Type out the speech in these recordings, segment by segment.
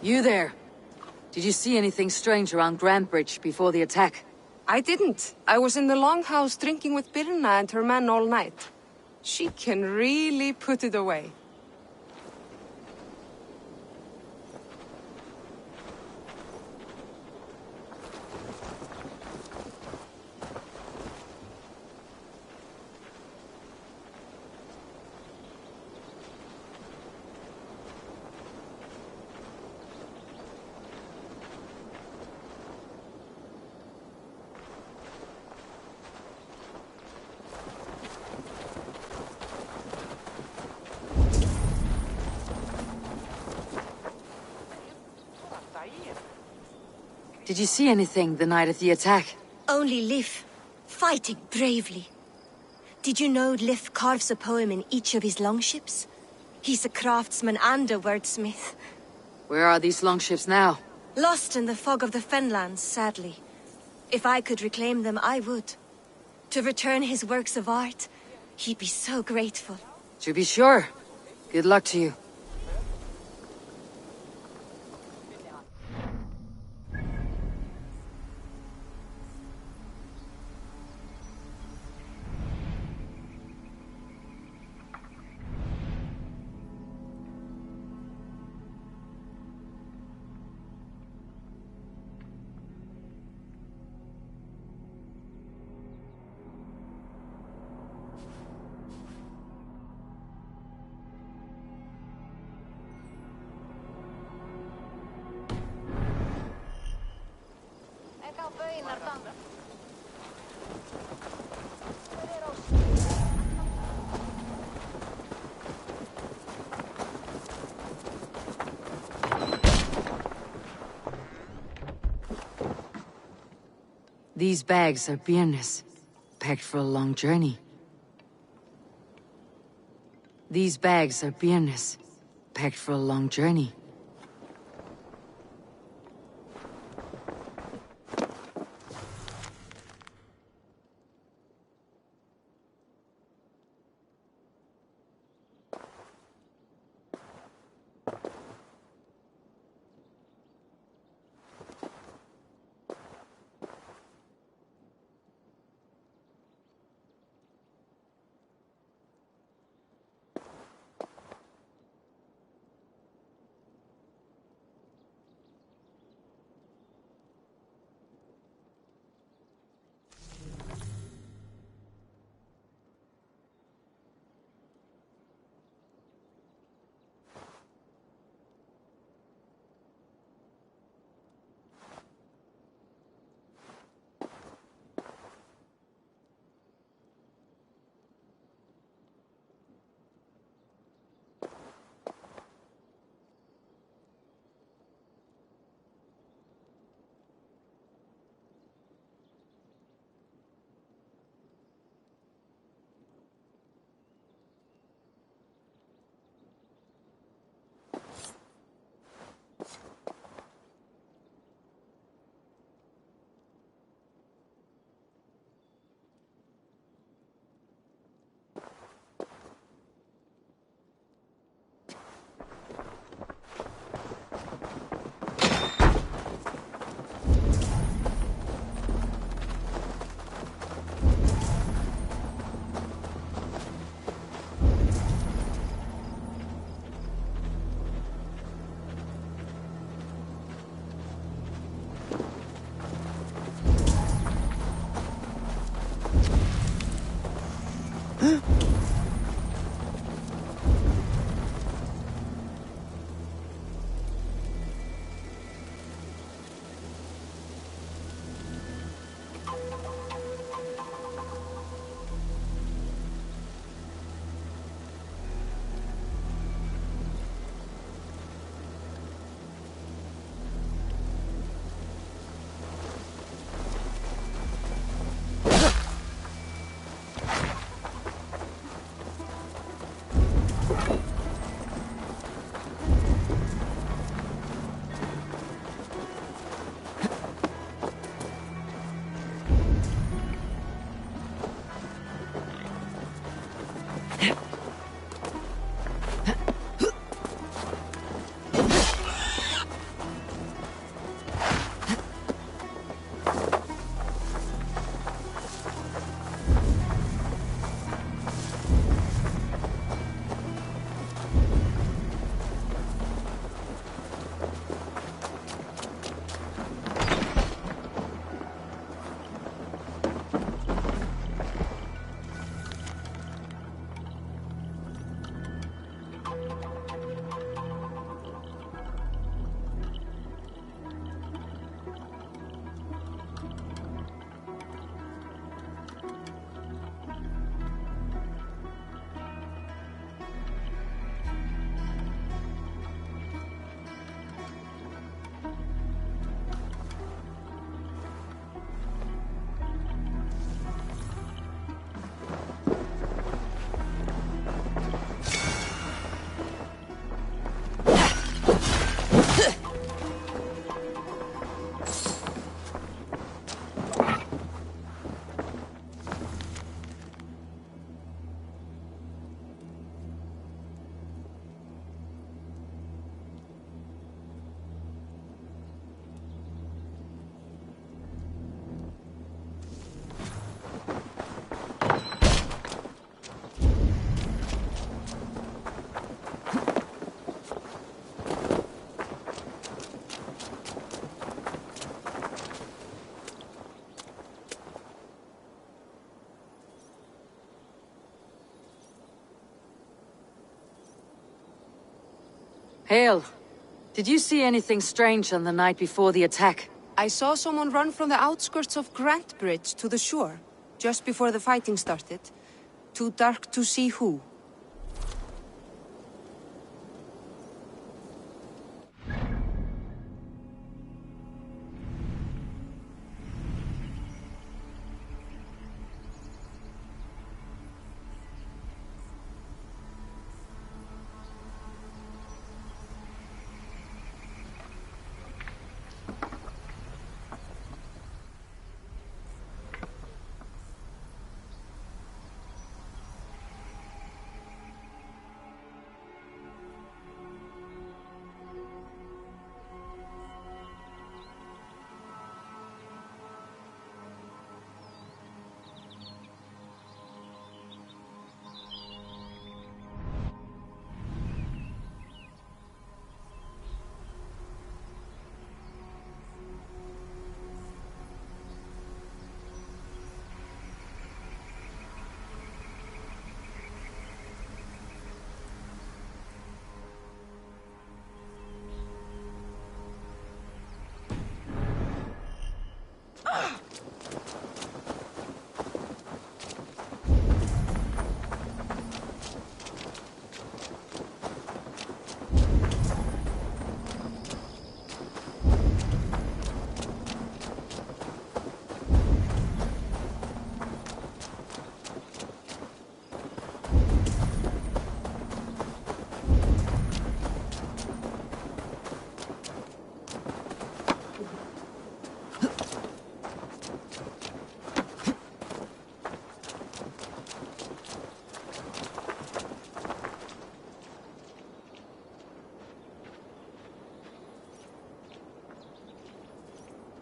You there. Did you see anything strange around Grand Bridge before the attack? I didn't. I was in the longhouse drinking with Birna and her men all night. She can really put it away. Did you see anything the night of the attack? Only Lif, fighting bravely. Did you know Lif carves a poem in each of his longships? He's a craftsman and a wordsmith. Where are these longships now? Lost in the fog of the Fenlands, sadly. If I could reclaim them, I would. To return his works of art, he'd be so grateful. To be sure. Good luck to you. These bags are Birna's, packed for a long journey. These bags are Birna's, packed for a long journey. Hale, did you see anything strange on the night before the attack? I saw someone run from the outskirts of Grant Bridge to the shore, just before the fighting started. Too dark to see who.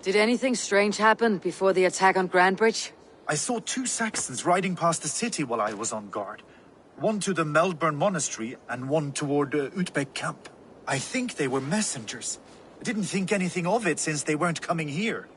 Did anything strange happen before the attack on Grand Bridge? I saw 2 Saxons riding past the city while I was on guard. One to the Melbourne Monastery and one toward Utbeck Camp. I think they were messengers. I didn't think anything of it since they weren't coming here.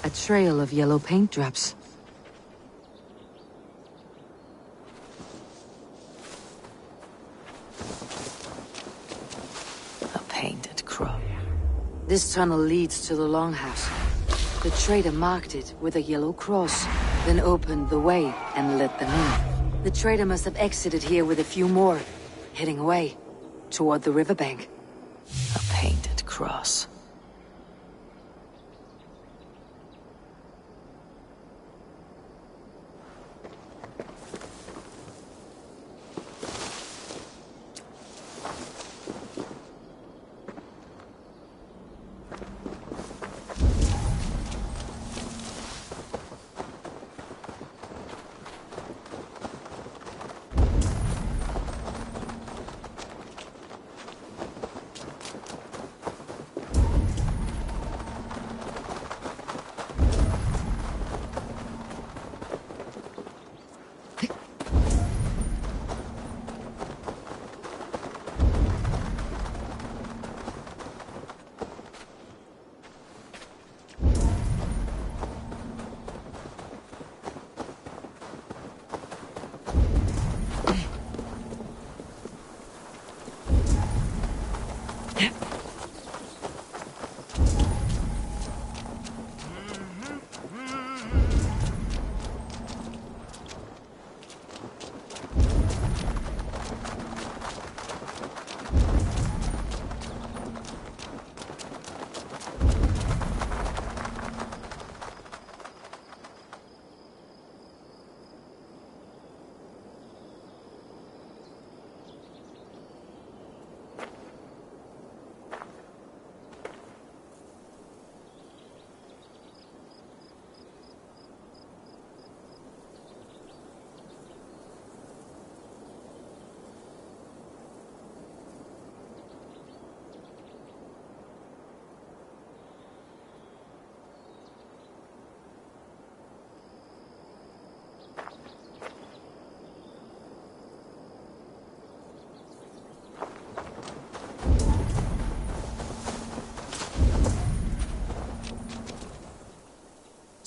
A trail of yellow paint drops. A painted crow. This tunnel leads to the longhouse. The trader marked it with a yellow cross, then opened the way and let them in. The trader must have exited here with a few more, heading away, toward the riverbank. A painted cross.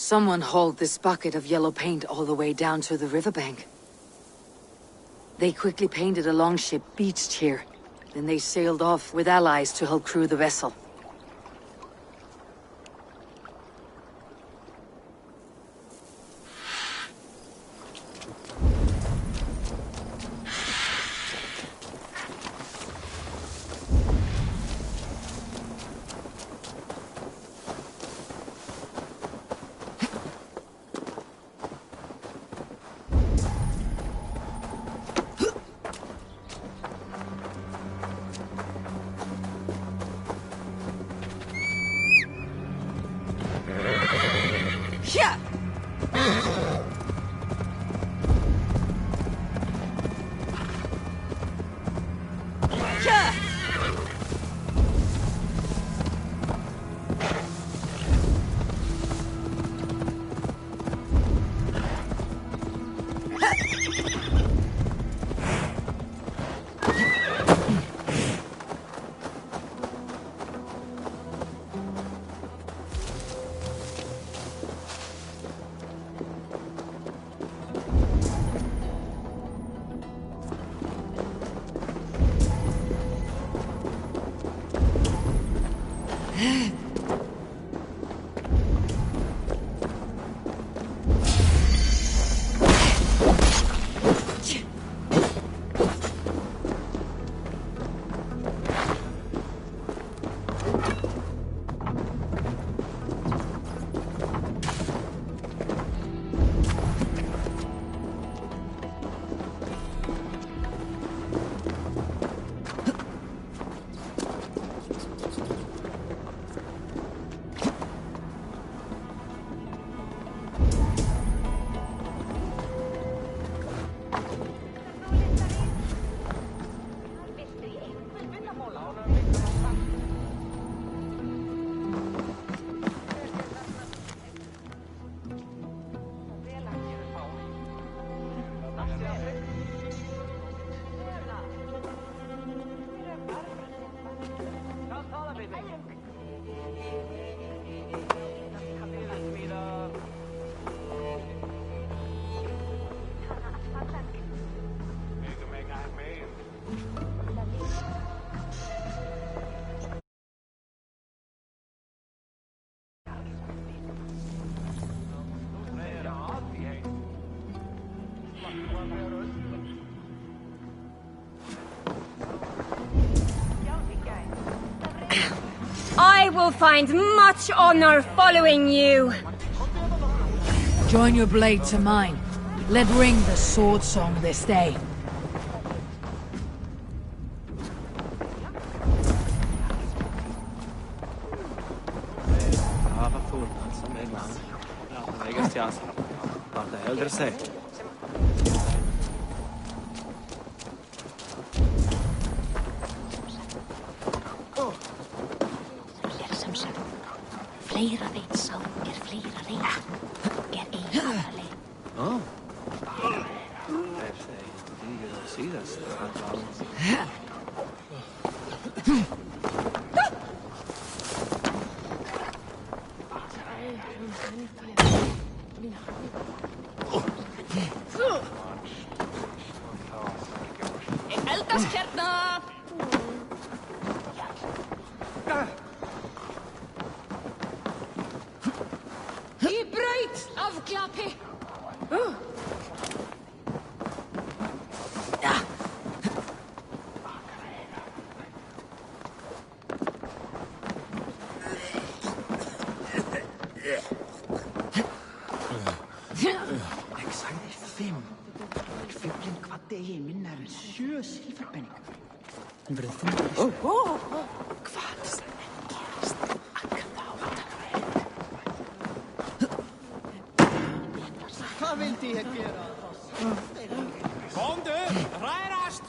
Someone hauled this bucket of yellow paint all the way down to the riverbank. They quickly painted a longship beached here. Then they sailed off with allies to help crew the vessel. I will find much honor following you. Join your blade to mine. Let ring the sword song this day. Ja, vad fullnad som en man. Ja, läggas till oss. Vart det hellre sig. Flera vitsar flera ringar. Ei alle. Ja. Jag säger, det är ju sidas. Eldast hérna! Í braut af glapi! Exiiler 5. Fugglinn kvaddi í minna 7 silfurpenning. Hann verður þungur. Hvað sem gerist, akta á þetta. Hvað vildi ég gera? Komdu, hrærast!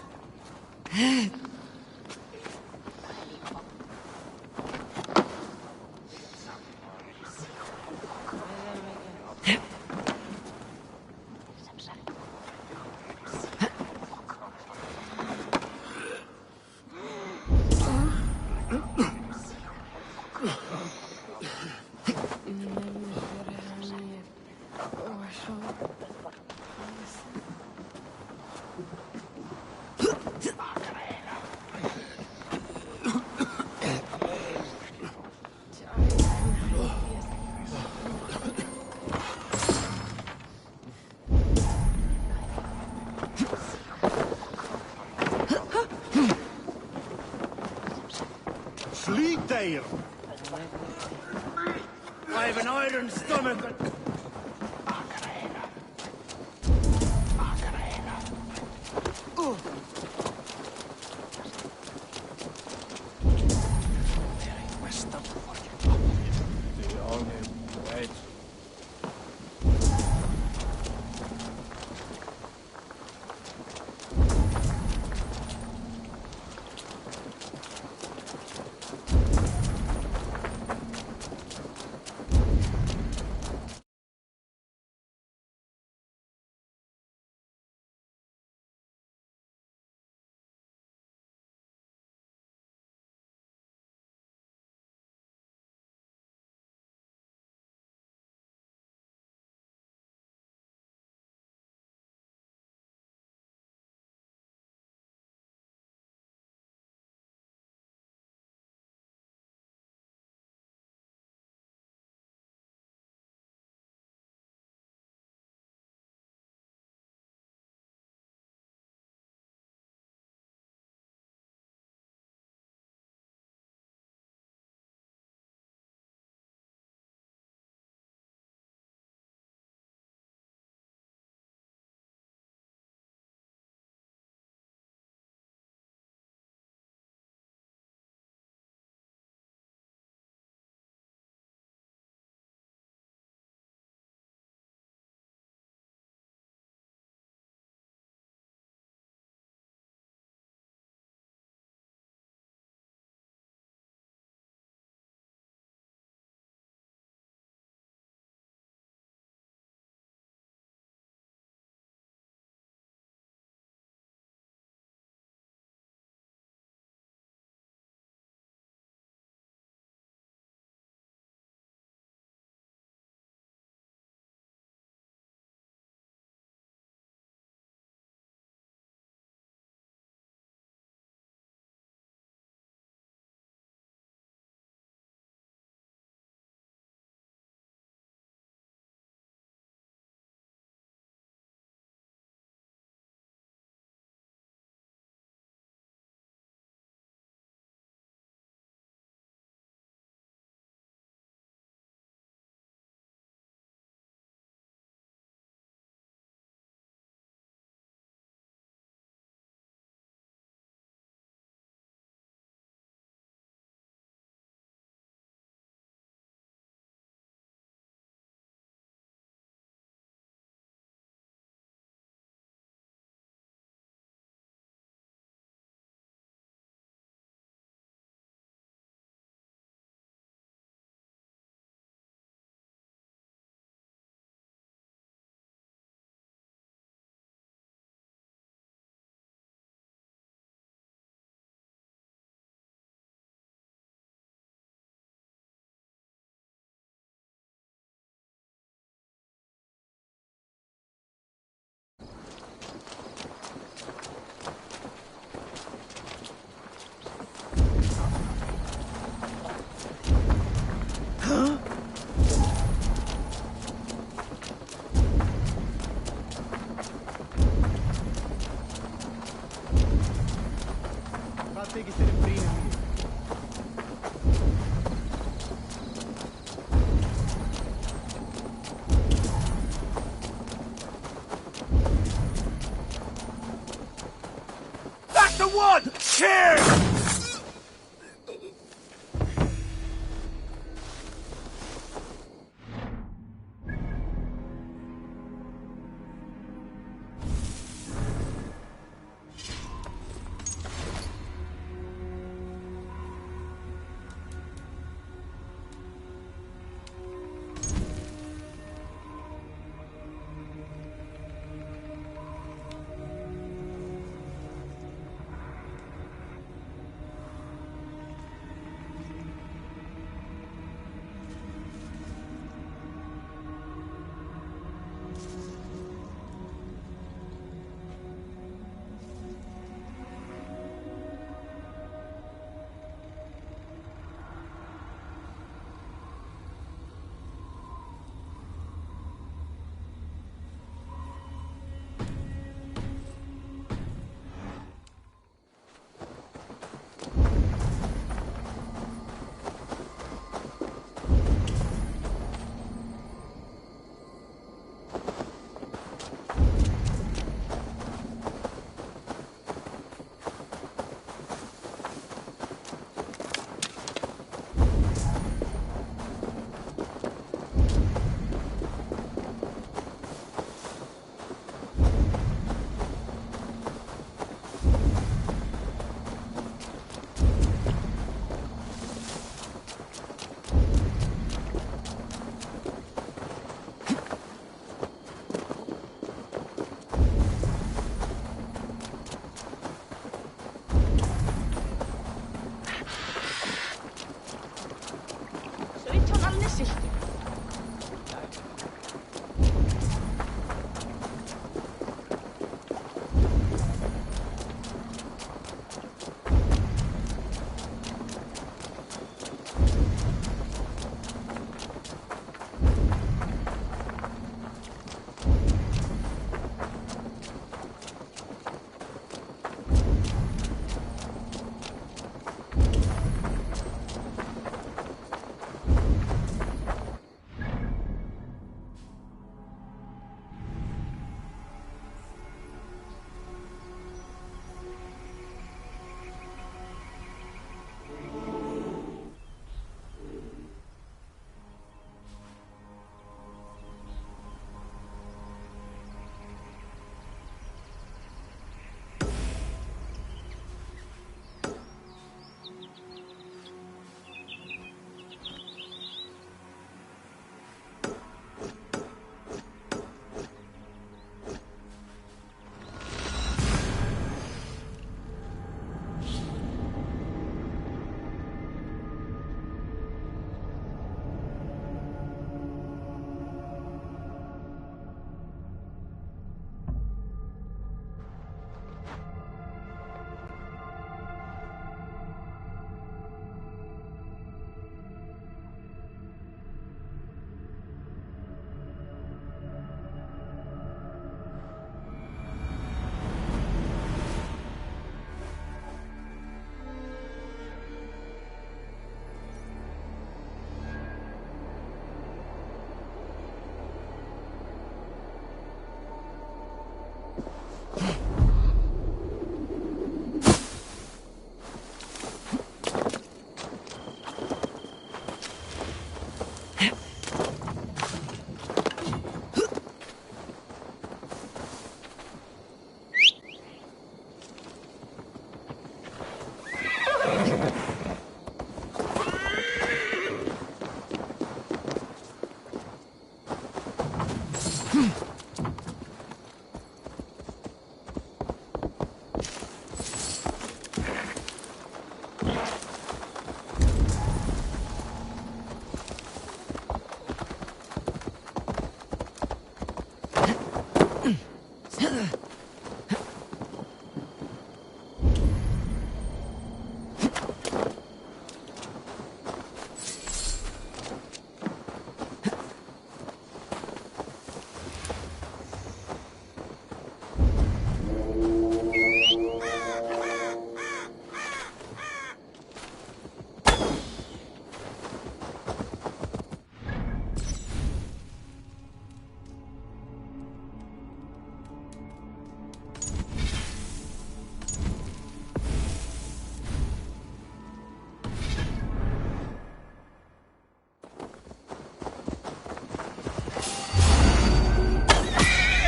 Sleep there! I have an iron stomach.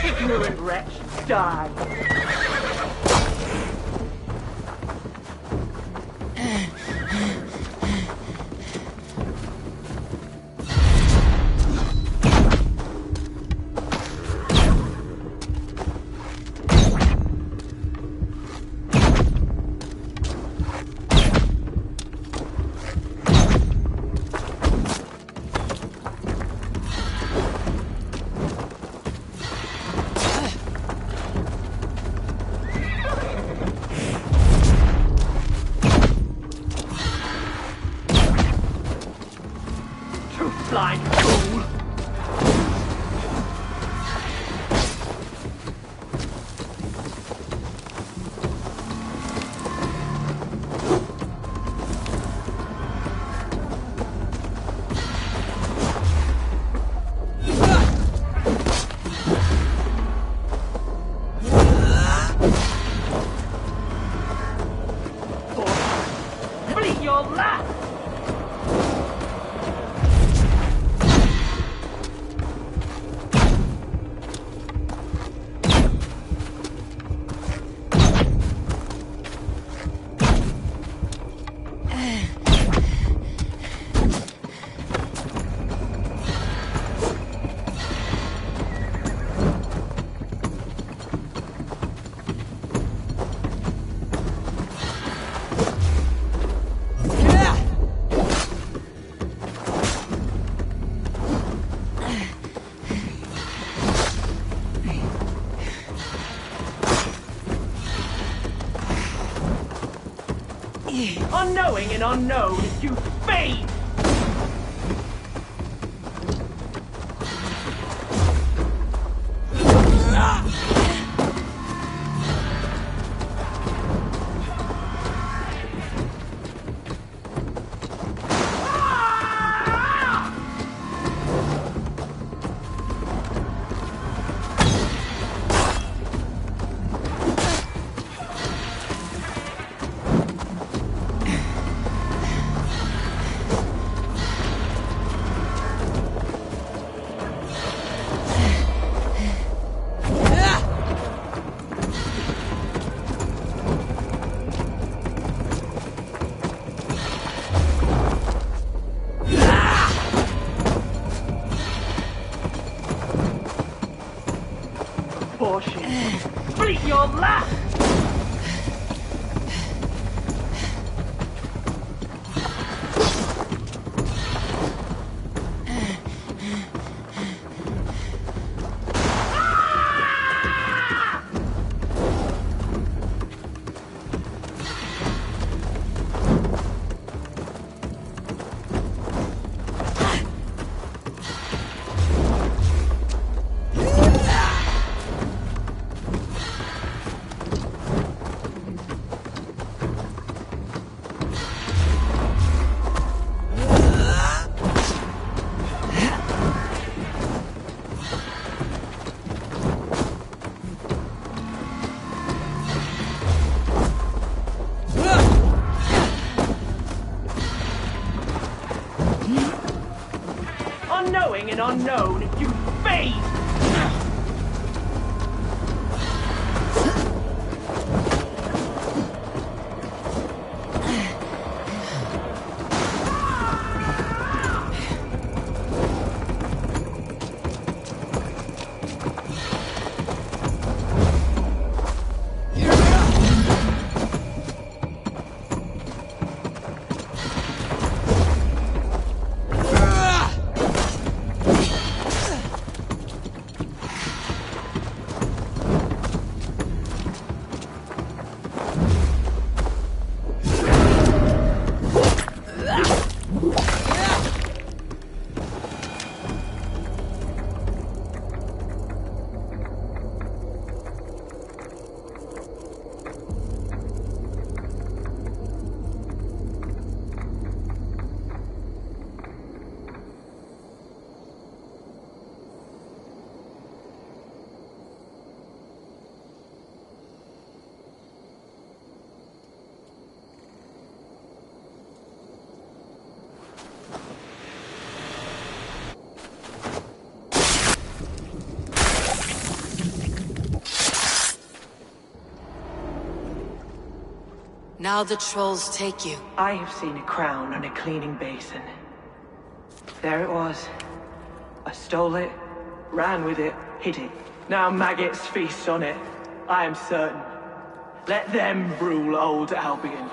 Ignorant wretch, die! Blind fool! Bleed your last! Unknowing and unknown, you fiend! Beat your last! Unknowing and unknown, you fiend! Now the trolls take you. I have seen a crown on a cleaning basin. There it was. I stole it, ran with it, hid it. Now maggots feast on it. I am certain. Let them rule old Albion.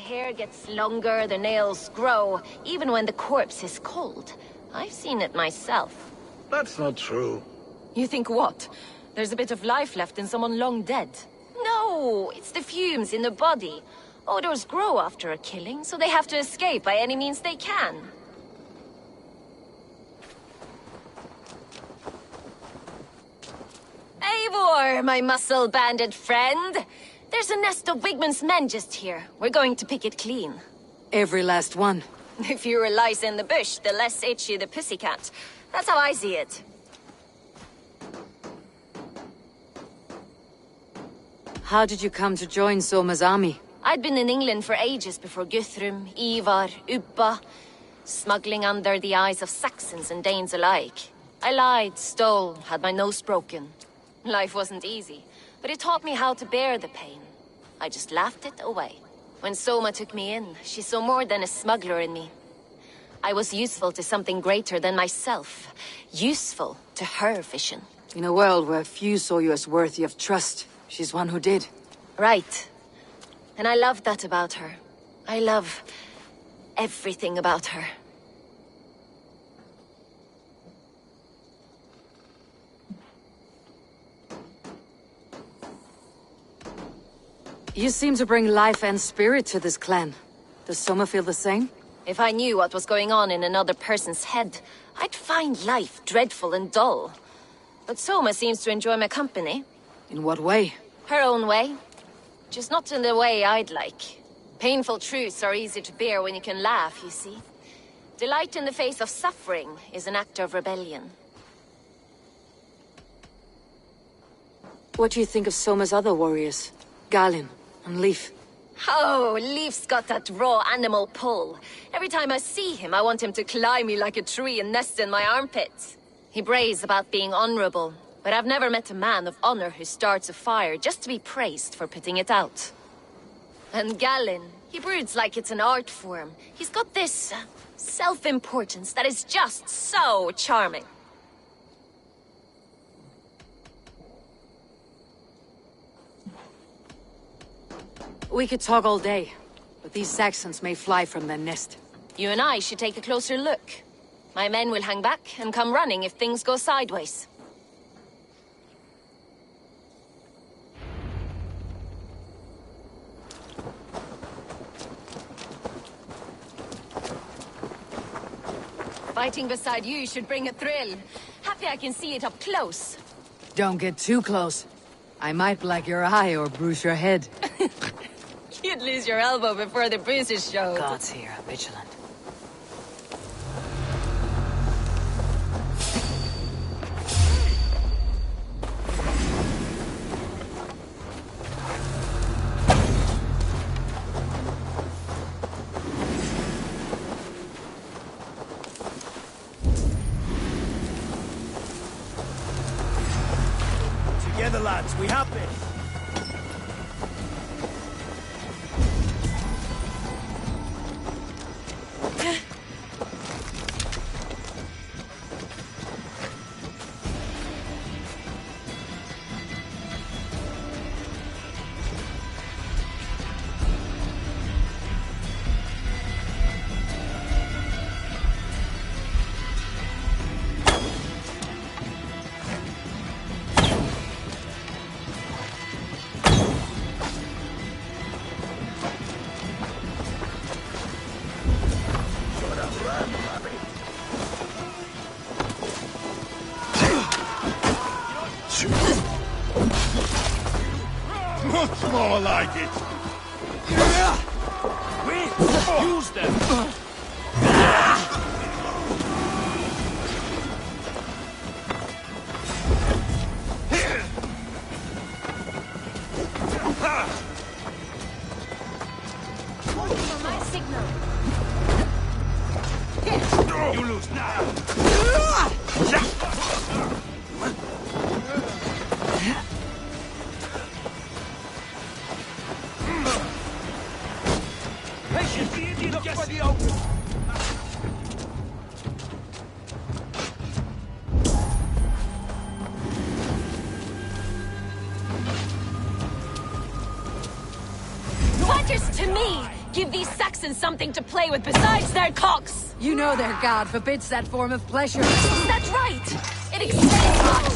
hair gets longer, the nails grow, even when the corpse is cold. I've seen it myself. That's not true. You think what? There's a bit of life left in someone long dead? No, it's the fumes in the body. Odors grow after a killing, so they have to escape by any means they can. Eivor, my muscle-banded friend! There's a nest of Wigman's men just here. We're going to pick it clean. Every last one. The fewer lice in the bush, the less itchy the pussycat. That's how I see it. How did you come to join Soma's army? I'd been in England for ages before Guthrum, Ivar, Ubba, smuggling under the eyes of Saxons and Danes alike. I lied, stole, had my nose broken. Life wasn't easy, but it taught me how to bear the pain. I just laughed it away. When Soma took me in, she saw more than a smuggler in me. I was useful to something greater than myself. Useful to her vision. In a world where few saw you as worthy of trust, she's one who did. Right. And I love that about her. I love everything about her. You seem to bring life and spirit to this clan. Does Soma feel the same? If I knew what was going on in another person's head, I'd find life dreadful and dull. But Soma seems to enjoy my company. In what way? Her own way. Just not in the way I'd like. Painful truths are easy to bear when you can laugh, you see. Delight in the face of suffering is an act of rebellion. What do you think of Soma's other warriors? Galin and Leif? Oh, Leif's got that raw animal pull. Every time I see him, I want him to climb me like a tree and nest in my armpits. He brays about being honorable, but I've never met a man of honor who starts a fire just to be praised for putting it out. And Galin, he broods like it's an art form. He's got this self-importance that is just so charming. We could talk all day, but these Saxons may fly from their nest. You and I should take a closer look. My men will hang back and come running if things go sideways. Fighting beside you should bring a thrill. Happy I can see it up close. Don't get too close. I might black your eye or bruise your head. You'd lose your elbow before the bruises showed. Gods here are vigilant. Together, lads, we have this. Much more like it. Wait! Use them! My signal. You lose now. Matters to me. Give these Saxons something to play with besides their cocks! You know their god forbids that form of pleasure. That's right! It explains much!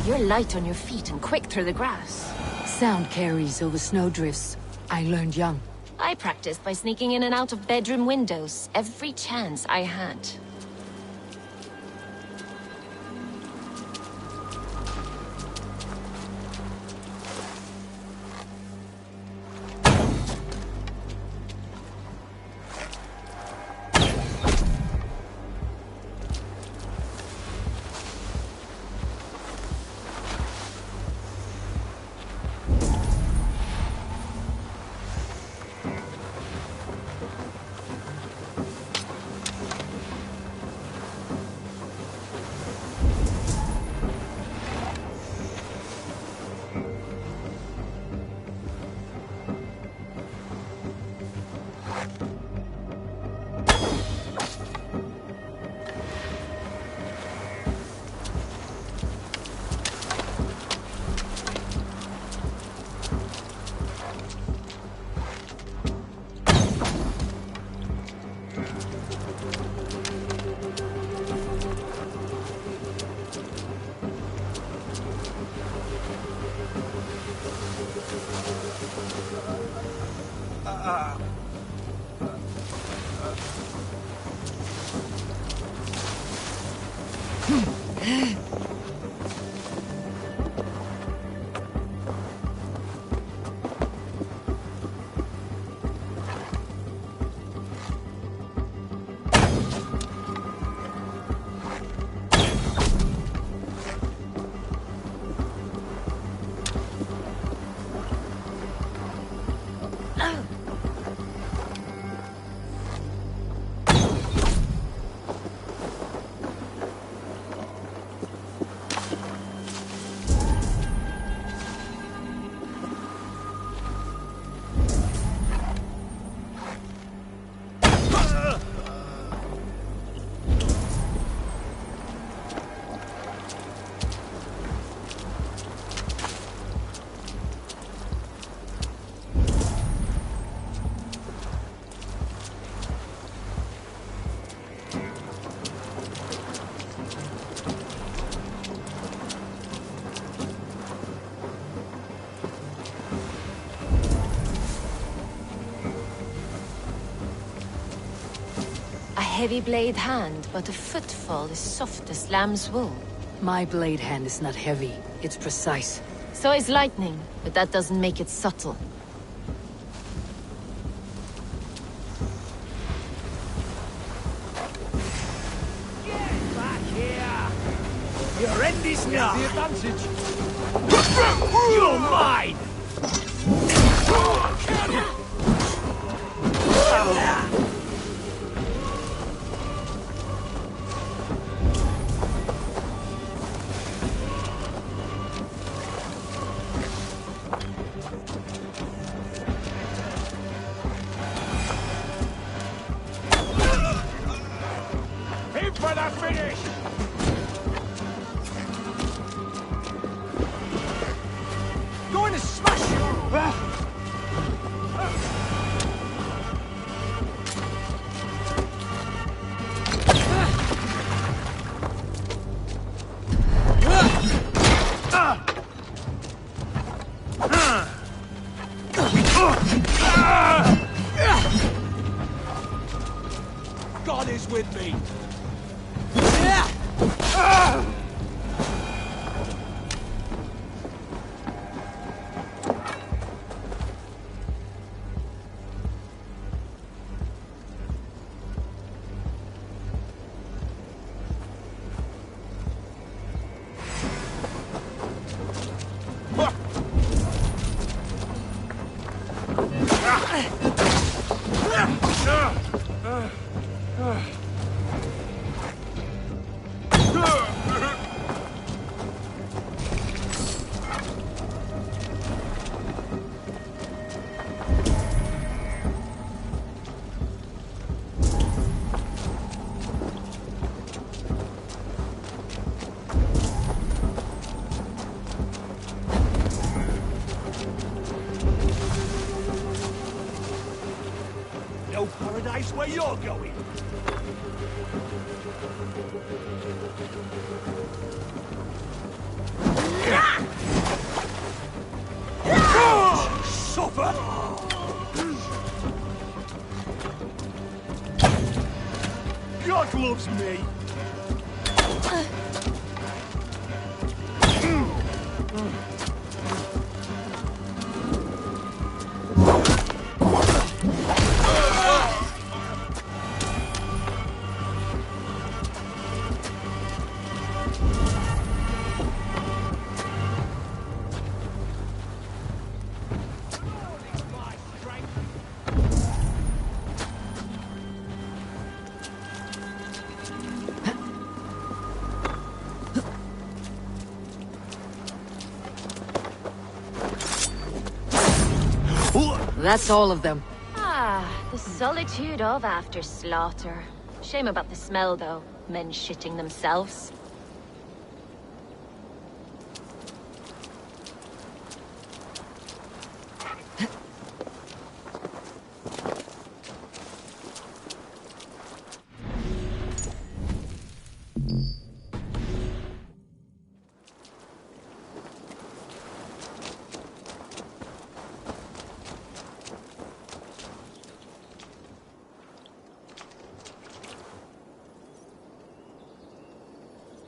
You're light on your feet and quick through the grass. Sound carries over snowdrifts. I learned young. I practiced by sneaking in and out of bedroom windows every chance I had. Heavy blade hand, but a footfall is soft as lamb's wool. My blade hand is not heavy, it's precise. So is lightning, but that doesn't make it subtle. Get back here! Your end is now! The advantage! You're mine! Aim for the finish! Smash you! God is with me. No paradise where you're going. Suffer! God loves me. That's all of them. Ah, the solitude of after slaughter. Shame about the smell, though. Men shitting themselves.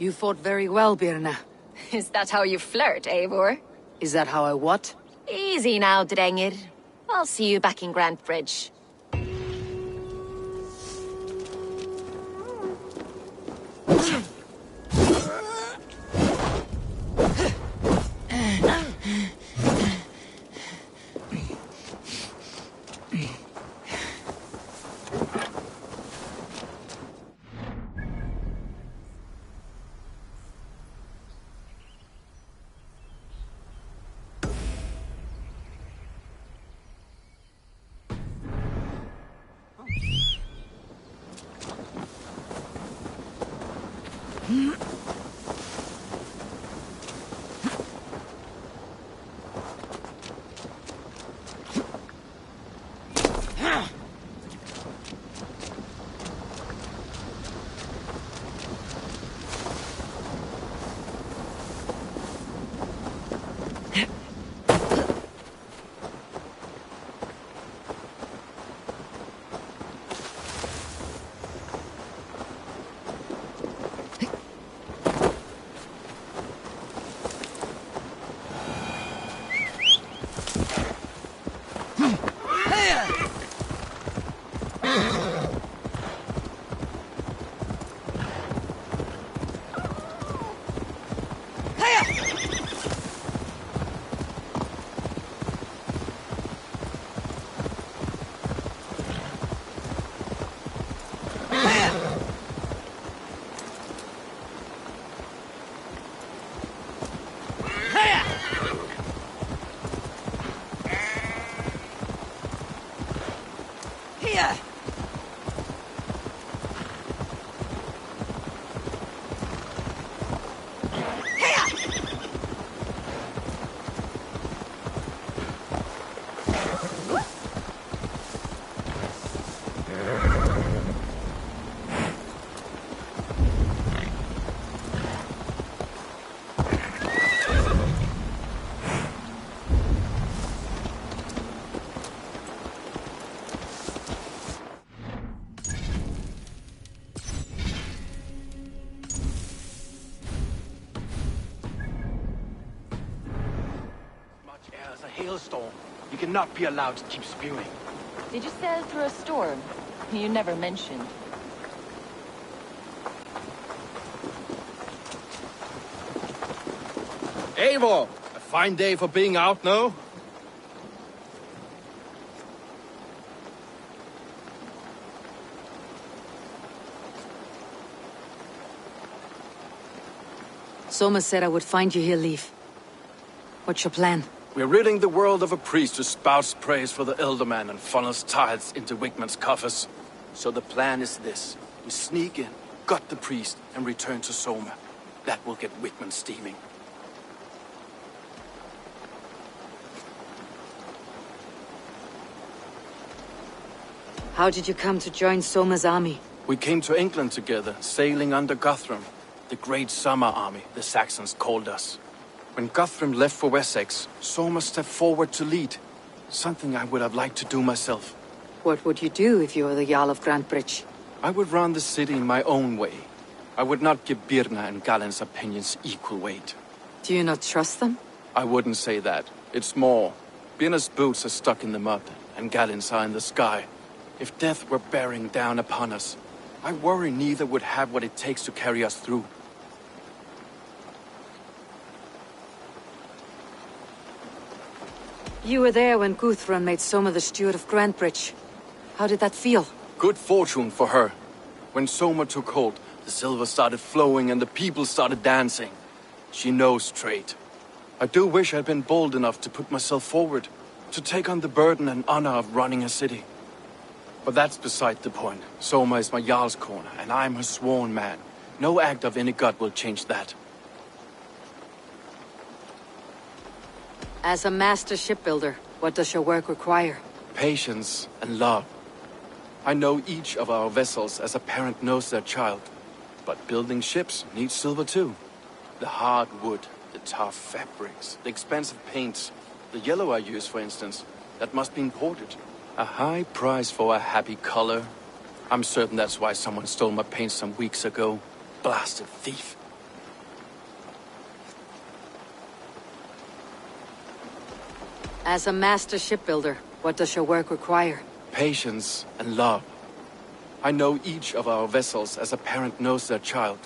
You fought very well, Birna. Is that how you flirt, Eivor? Is that how I what? Easy now, Drengir. I'll see you back in Grand Bridge. hailstorm. You cannot be allowed to keep spewing. Did you sail through a storm? You never mentioned. Eivor! A fine day for being out, no? Soma said I would find you here, Leaf. What's your plan? We're ridding the world of a priest who spouts praise for the Elderman and funnels tithes into Wigman's coffers. So the plan is this. We sneak in, gut the priest, and return to Soma. That will get Wigman steaming. How did you come to join Soma's army? We came to England together, sailing under Guthrum. The Great Summer Army, the Saxons called us. When Guthrum left for Wessex, Soma stepped forward to lead. Something I would have liked to do myself. What would you do if you were the Jarl of Grantebridge? I would run the city in my own way. I would not give Birna and Galen's opinions equal weight. Do you not trust them? I wouldn't say that. It's more. Birna's boots are stuck in the mud, and Galen's are in the sky. If death were bearing down upon us, I worry neither would have what it takes to carry us through. You were there when Guthrum made Soma the steward of Grantebridge. How did that feel? Good fortune for her. When Soma took hold, the silver started flowing and the people started dancing. She knows trade. I do wish I'd been bold enough to put myself forward, to take on the burden and honor of running a city. But that's beside the point. Soma is my Jarl's corner, and I'm her sworn man. No act of any god will change that. As a master shipbuilder, what does your work require? Patience and love. I know each of our vessels as a parent knows their child. But building ships needs silver too. The hard wood, the tough fabrics, the expensive paints. The yellow I use, for instance, that must be imported. A high price for a happy color. I'm certain that's why someone stole my paint some weeks ago. Blasted thief. As a master shipbuilder, what does your work require? Patience and love. I know each of our vessels as a parent knows their child.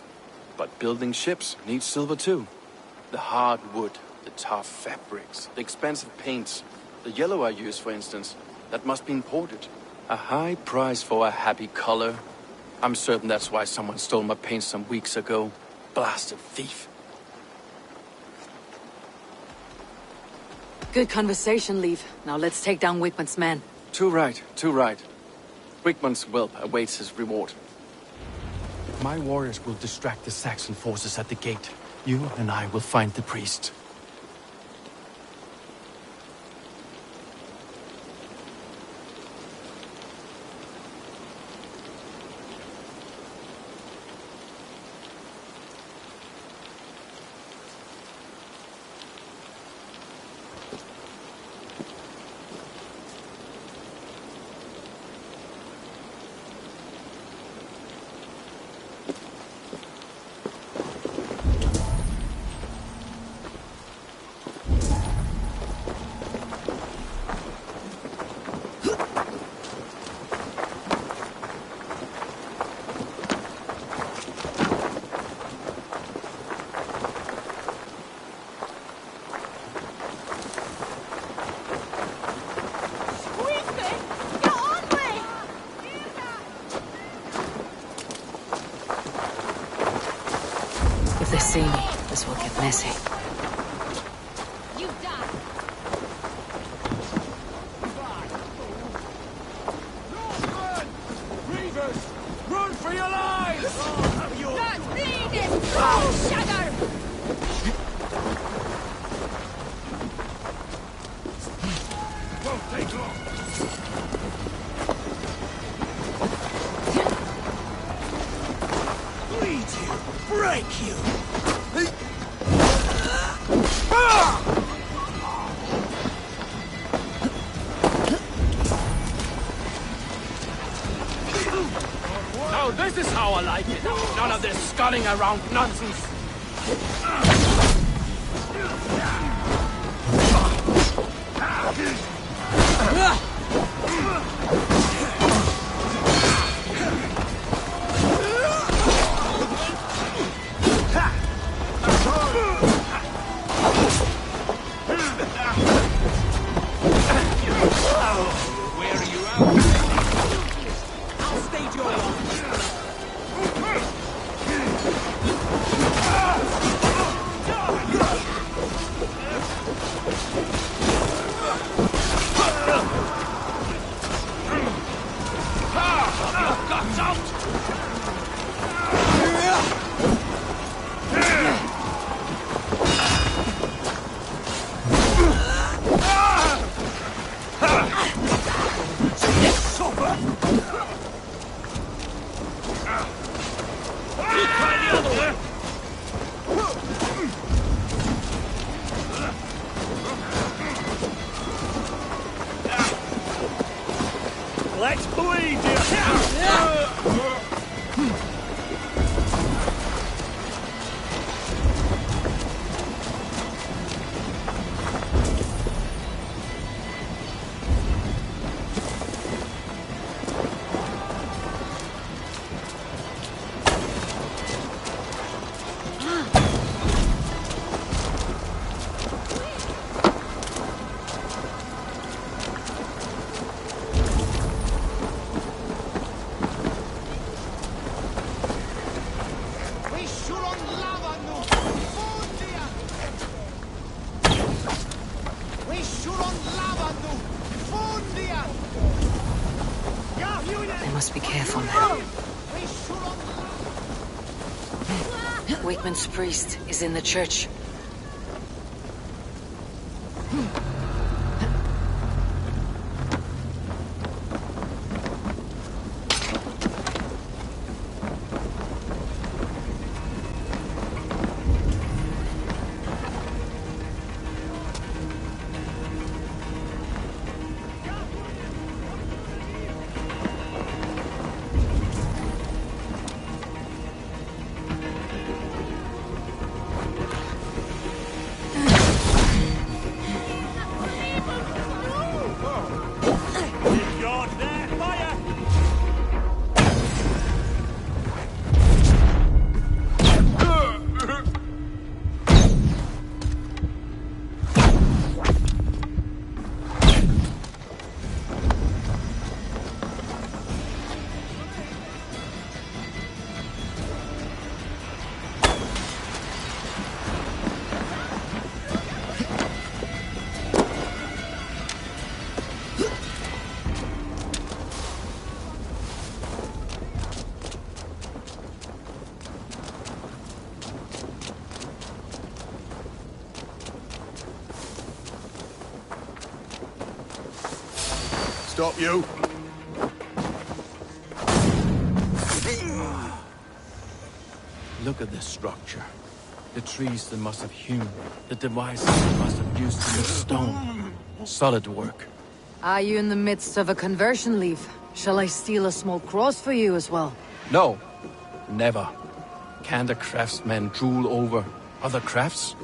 But building ships needs silver too. The hard wood, the tough fabrics, the expensive paints. The yellow I use, for instance, that must be imported. A high price for a happy color. I'm certain that's why someone stole my paint some weeks ago. Blasted thief. Good conversation, Leaf. Now let's take down Wigman's men. Too right, too right. Wigman's whelp awaits his reward. My warriors will distract the Saxon forces at the gate. You and I will find the priest. If they see me, this will get messy. You die. Reavers! Run for your lives! That's needed! Oh, shudder! Won't take long. Bleed you! Break you! Now this is how I like it. None of this sculling around nonsense. Let's bleed you! They must be careful now. Wakeman's priest is in the church. Stop you! Look at this structure. The trees they must have hewn. The devices they must have used to make stone. Solid work. Are you in the midst of a conversion leave? Shall I steal a small cross for you as well? No. Never. Can the craftsmen drool over other crafts?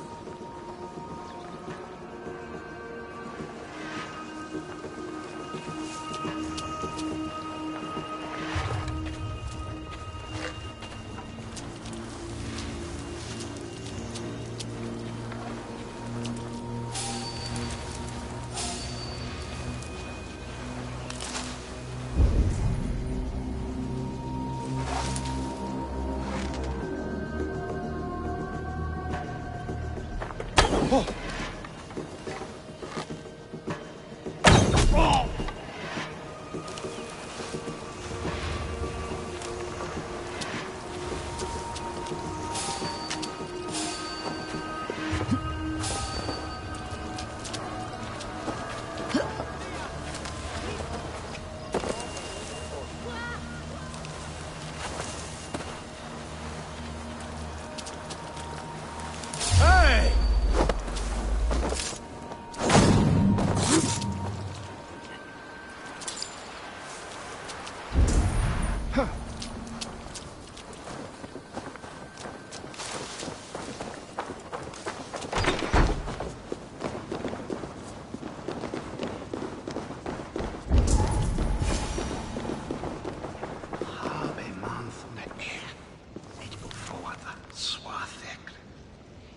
swatheg.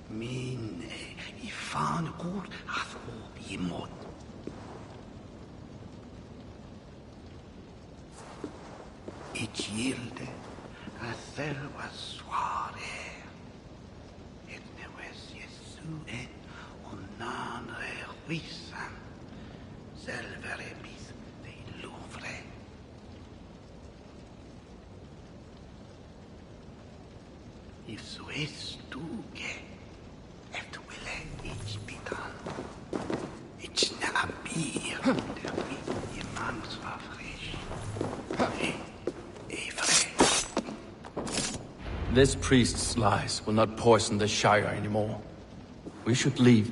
Min I fan gur ath o bimod. It yilde a thelwa sware. Et newes Jesu en onan rewisan. Selvere bis de Louvre. If so is stuge, et wille ich bitan. Ich ne abir, der wie mans war frisch. This priest's lies will not poison the Shire anymore. We should leave.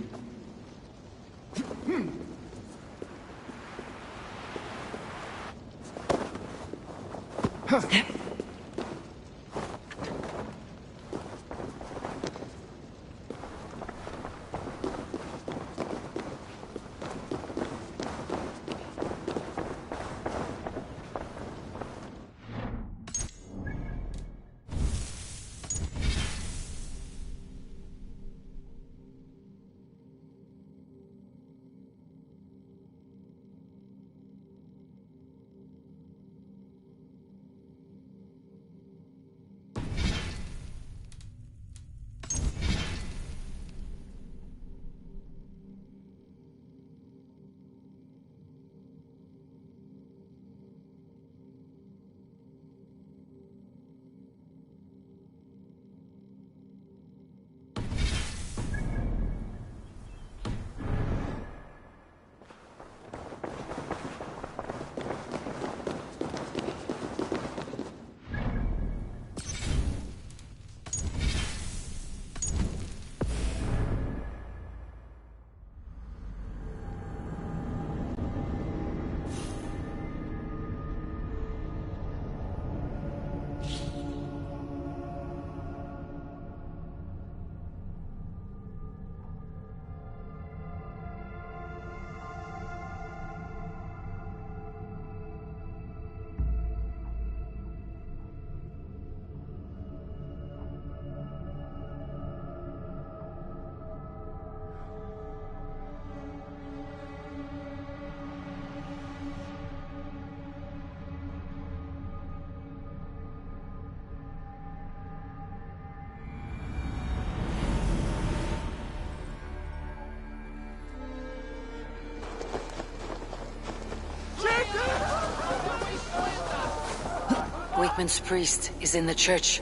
Wakeman's priest is in the church.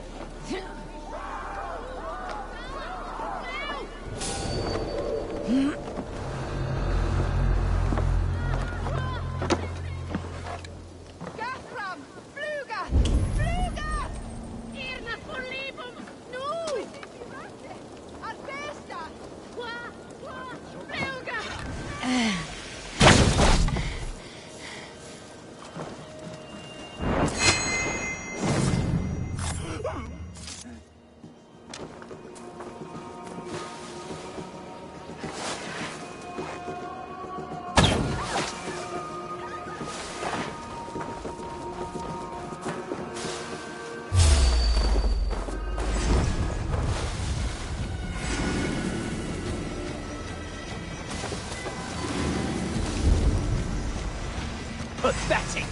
Pathetic!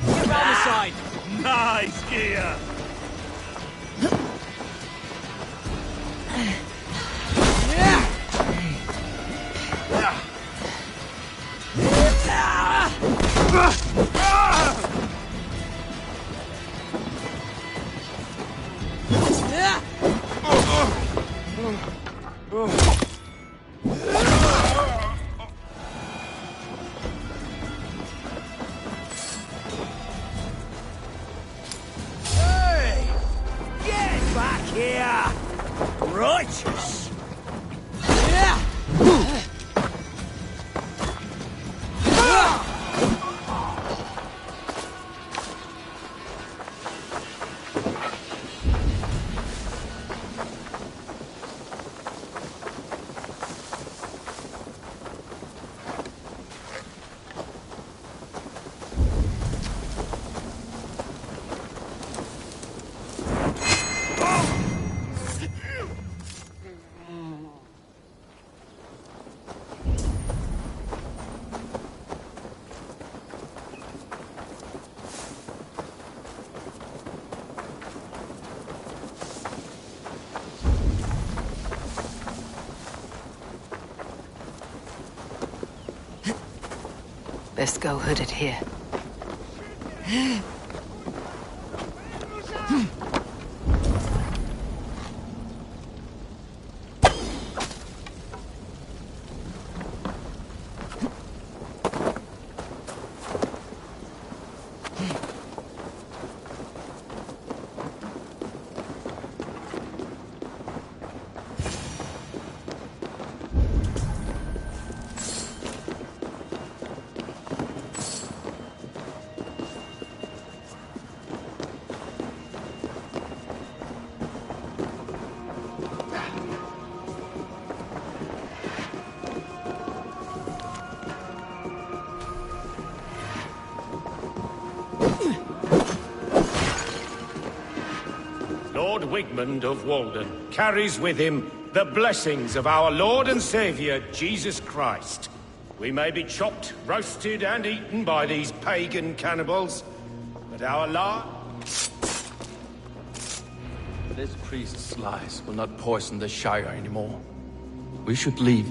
Get round the side! Nice gear! Righteous! Best go hooded here. Lord Wigmund of Walden carries with him the blessings of our Lord and Saviour, Jesus Christ. We may be chopped, roasted, and eaten by these pagan cannibals, but our Lord... This priest's lies will not poison the Shire anymore. We should leave.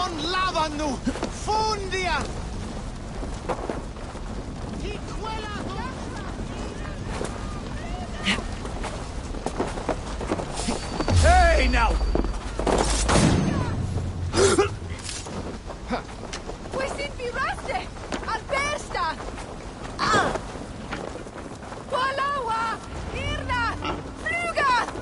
Non lavano! Fundia! Hey, now! We sind wie Röste! Albersta! Walawa! Irna! Fluga!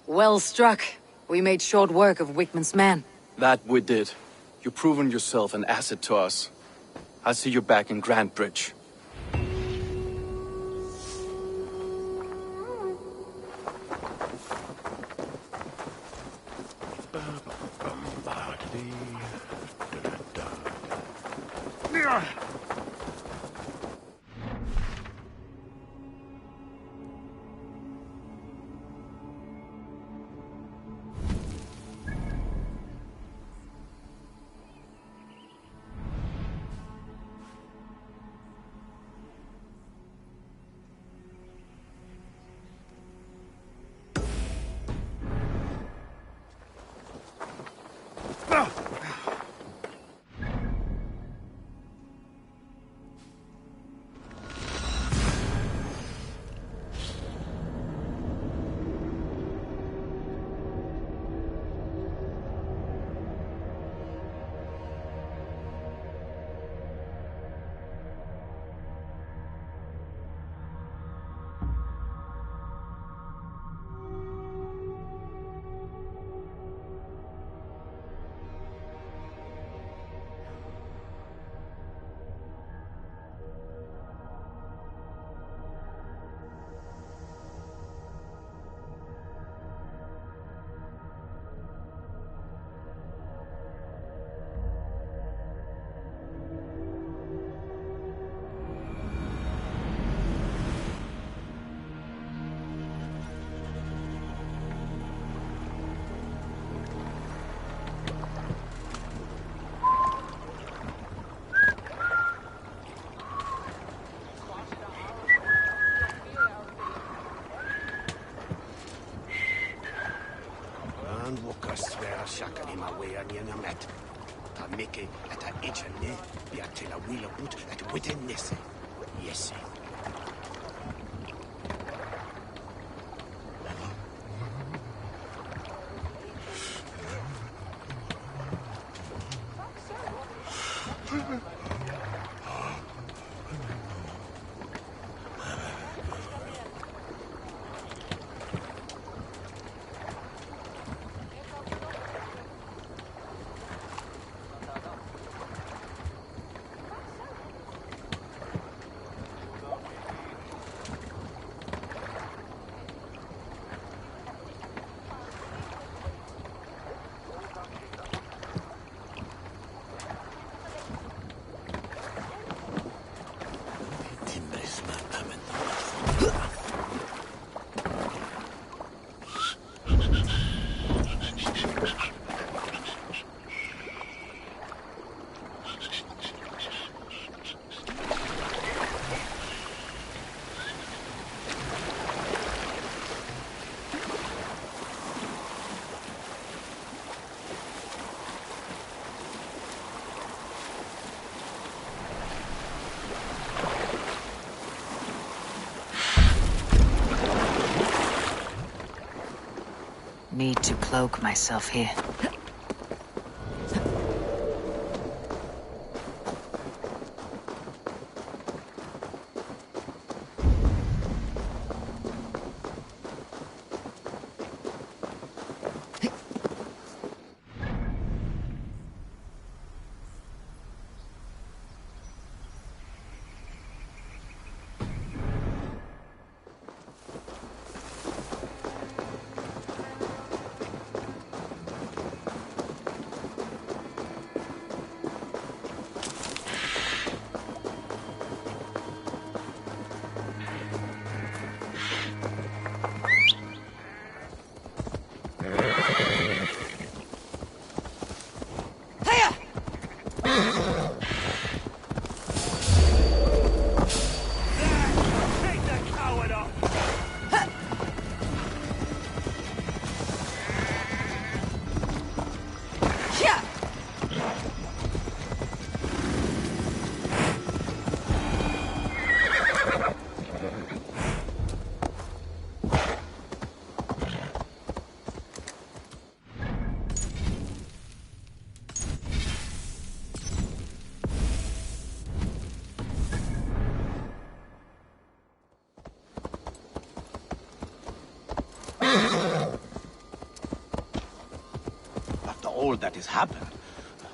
Well struck. We made short work of Wickman's man. That we did. You've proven yourself an asset to us. I'll see you back in Grand Bridge. Shakali ma way and young met. Ta make at a itch and ne, be a tell a wheel of boot at witten nesse. Yes, Need to cloak myself here. all that has happened.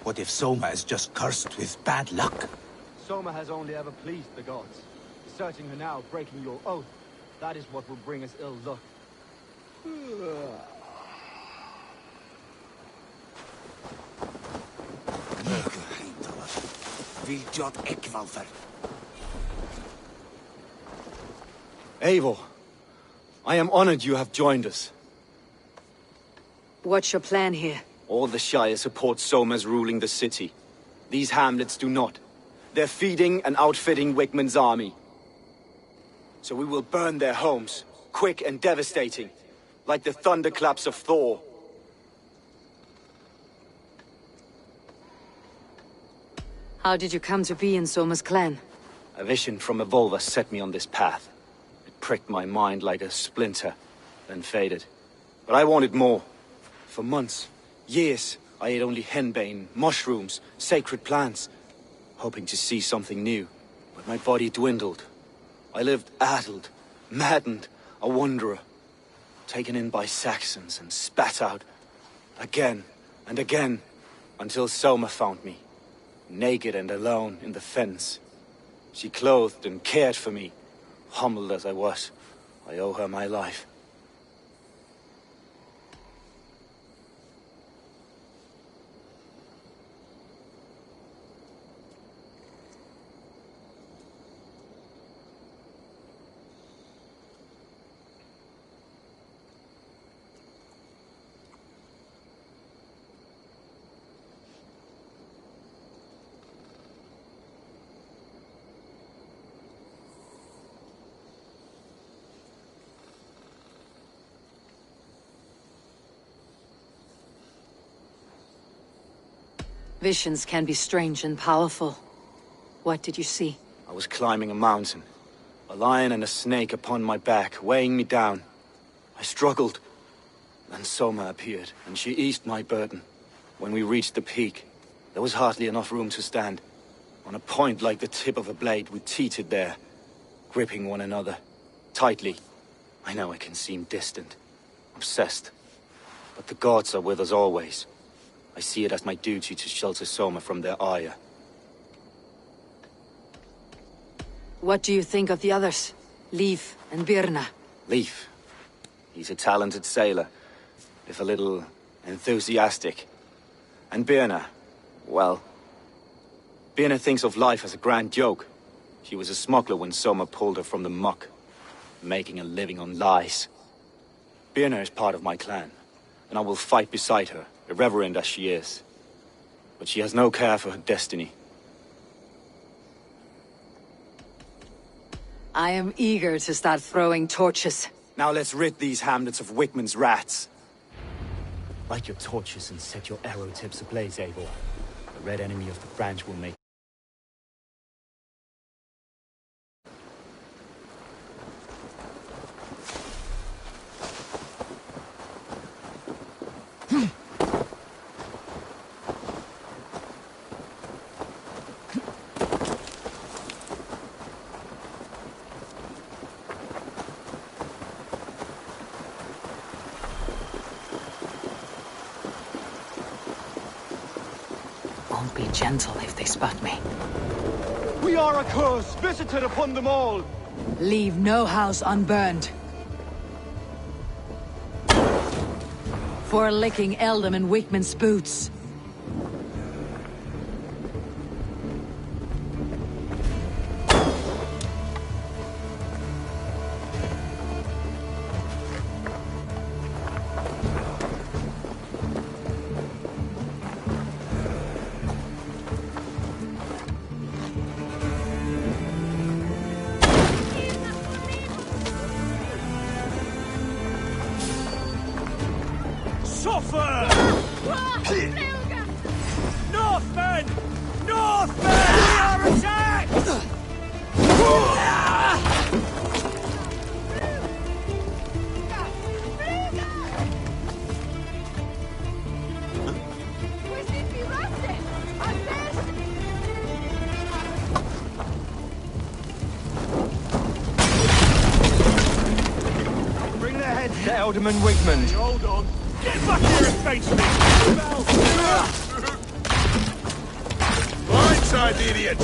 What if Soma is just cursed with bad luck? Soma has only ever pleased the gods. Deserting her now, breaking your oath, that is what will bring us ill luck. Eivor, I am honored you have joined us. What's your plan here? All the Shire support Soma's ruling the city. These hamlets do not. They're feeding and outfitting Wigmund's army. So we will burn their homes, quick and devastating, like the thunderclaps of Thor. How did you come to be in Soma's clan? A vision from Evolva set me on this path. It pricked my mind like a splinter, then faded. But I wanted more. For months, years, I ate only henbane, mushrooms, sacred plants, hoping to see something new. But my body dwindled. I lived addled, maddened, a wanderer, taken in by Saxons and spat out, again and again, until Soma found me, naked and alone in the fens. She clothed and cared for me, humbled as I was. I owe her my life. Visions can be strange and powerful. What did you see? I was climbing a mountain. A lion and a snake upon my back, weighing me down. I struggled. Then Soma appeared, and she eased my burden. When we reached the peak, there was hardly enough room to stand. On a point like the tip of a blade, we teetered there, gripping one another, tightly. I know I can seem distant, obsessed. But the gods are with us always. I see it as my duty to shelter Soma from their ire. What do you think of the others? Leif and Birna? Leif. He's a talented sailor, if a little enthusiastic. And Birna, well... Birna thinks of life as a grand joke. She was a smuggler when Soma pulled her from the muck, making a living on lies. Birna is part of my clan, and I will fight beside her, irreverent as she is. But she has no care for her destiny. I am eager to start throwing torches. Now let's rid these hamlets of Wigmund's rats. Light your torches and set your arrow tips ablaze, Eivor. The red enemy of the branch will make... Be gentle if they spot me. We are a curse visited upon them all. Leave no house unburned. For licking Eldam and Wigmund's boots. Northmen! Northmen! We are attacked! Bring their heads to Eldam and Wigmund. Hold on. Get back here and face me! Blindside the idiot!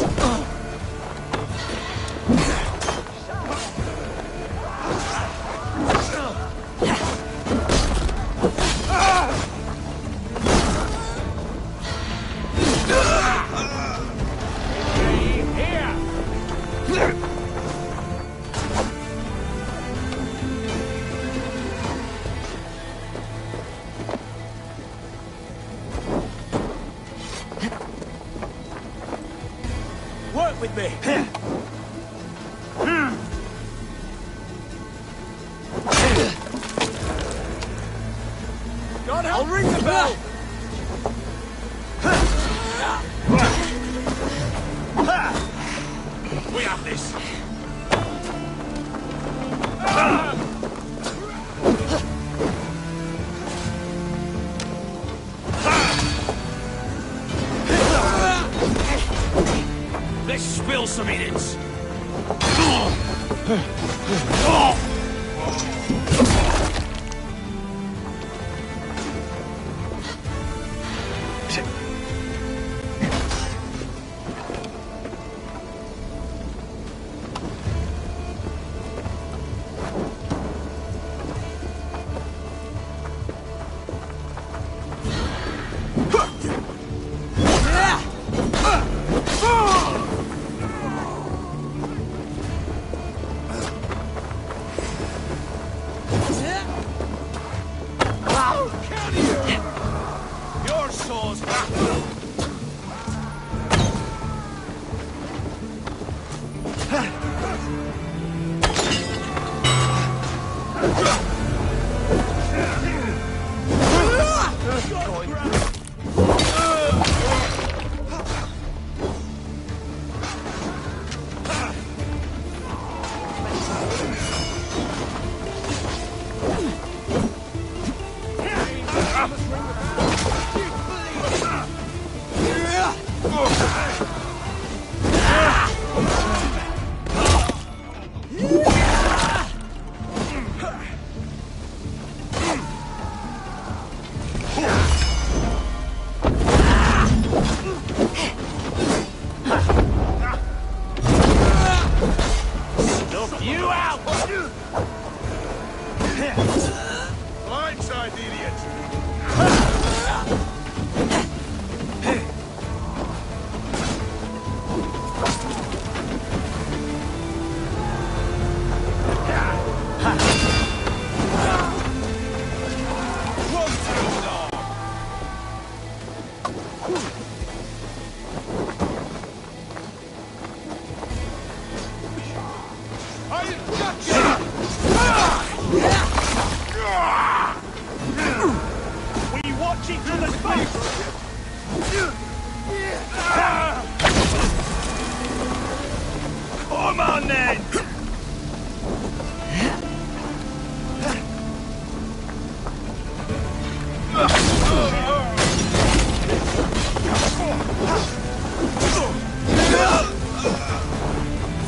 Work with me! God help! I'll ring the bell! We have this! Let's spill some innings! Your soul's back! You out! Blindside the idiot! We watch each other's face! Come on then!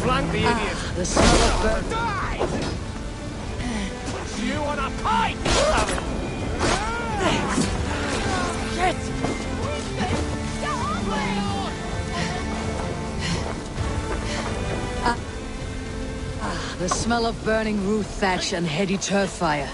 Flank the idiot! The smell of burn. You on a pipe! Shit! The smell of burning roof thatch and heady turf fire.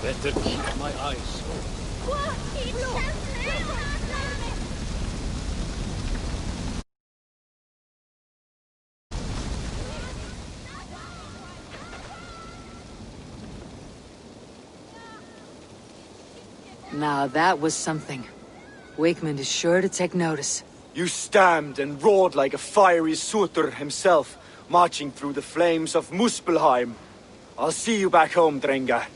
Better keep my eyes open. Now that was something. Wakeman is sure to take notice. You stamped and roared like a fiery Surtur himself, marching through the flames of Muspelheim. I'll see you back home, Drenga.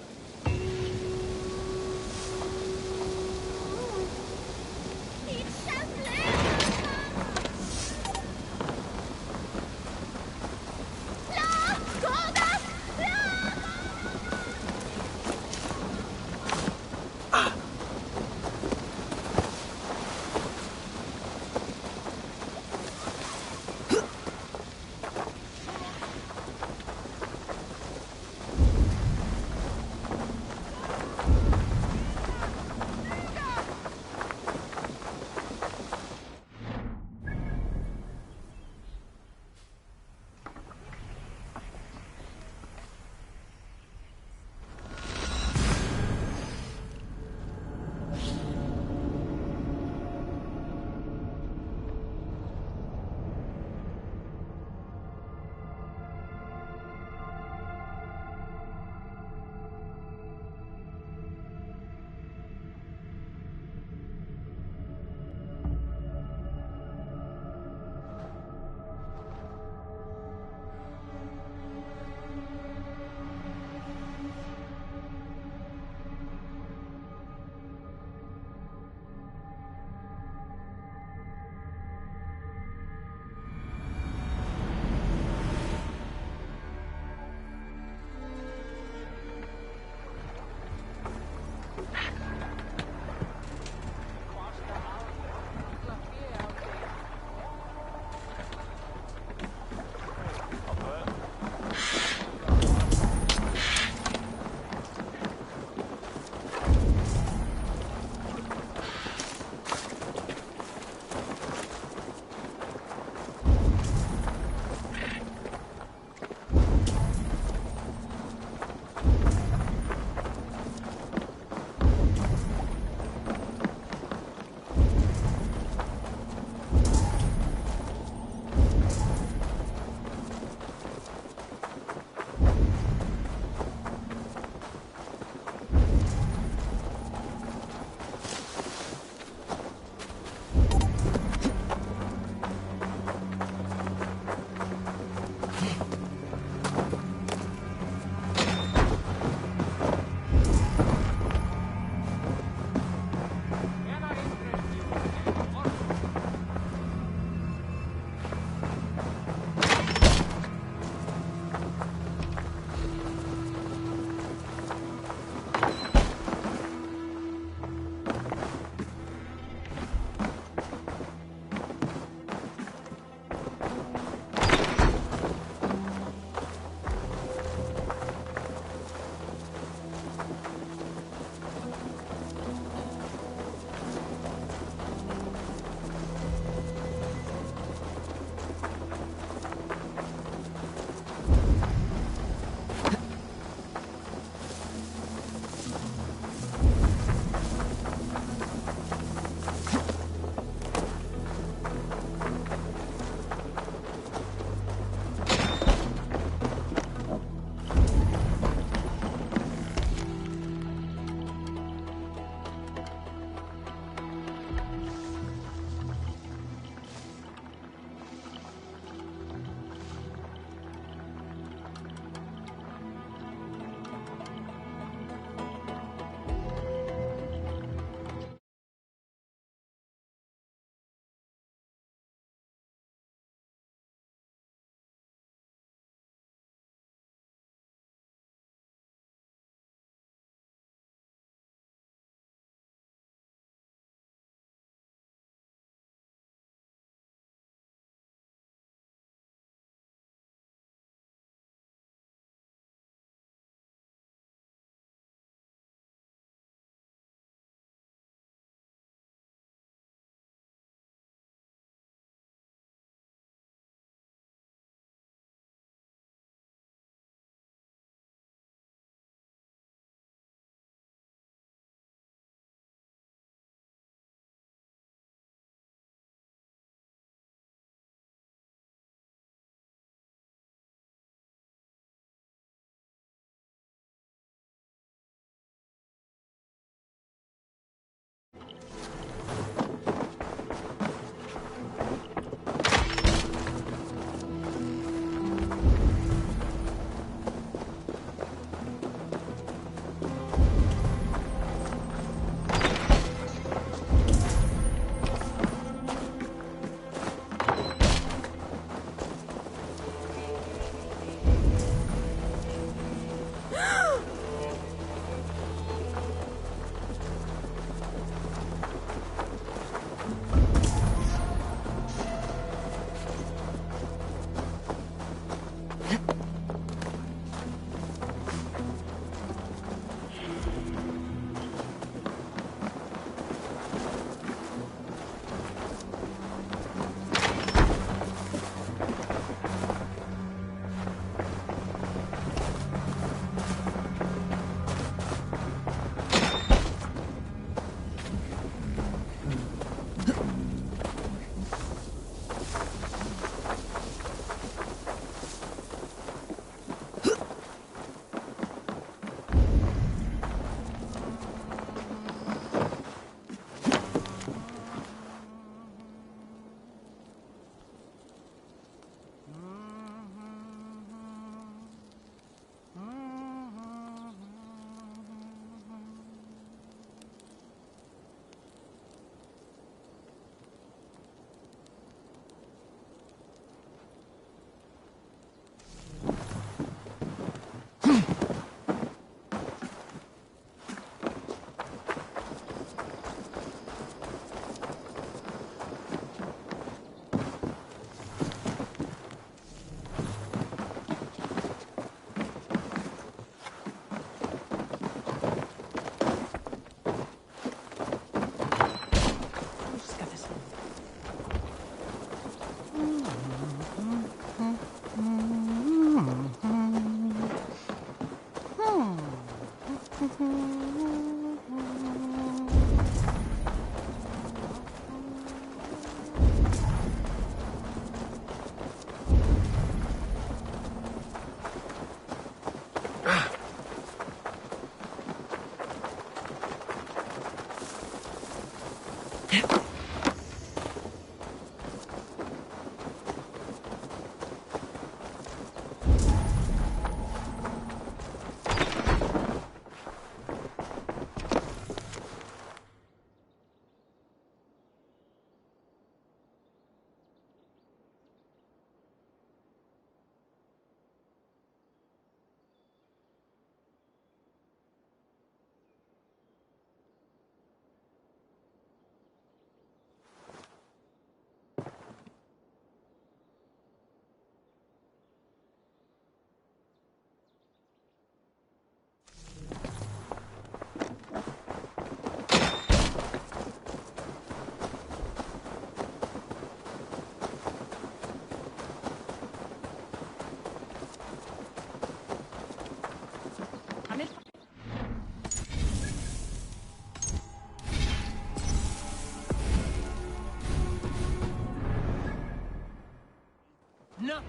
No.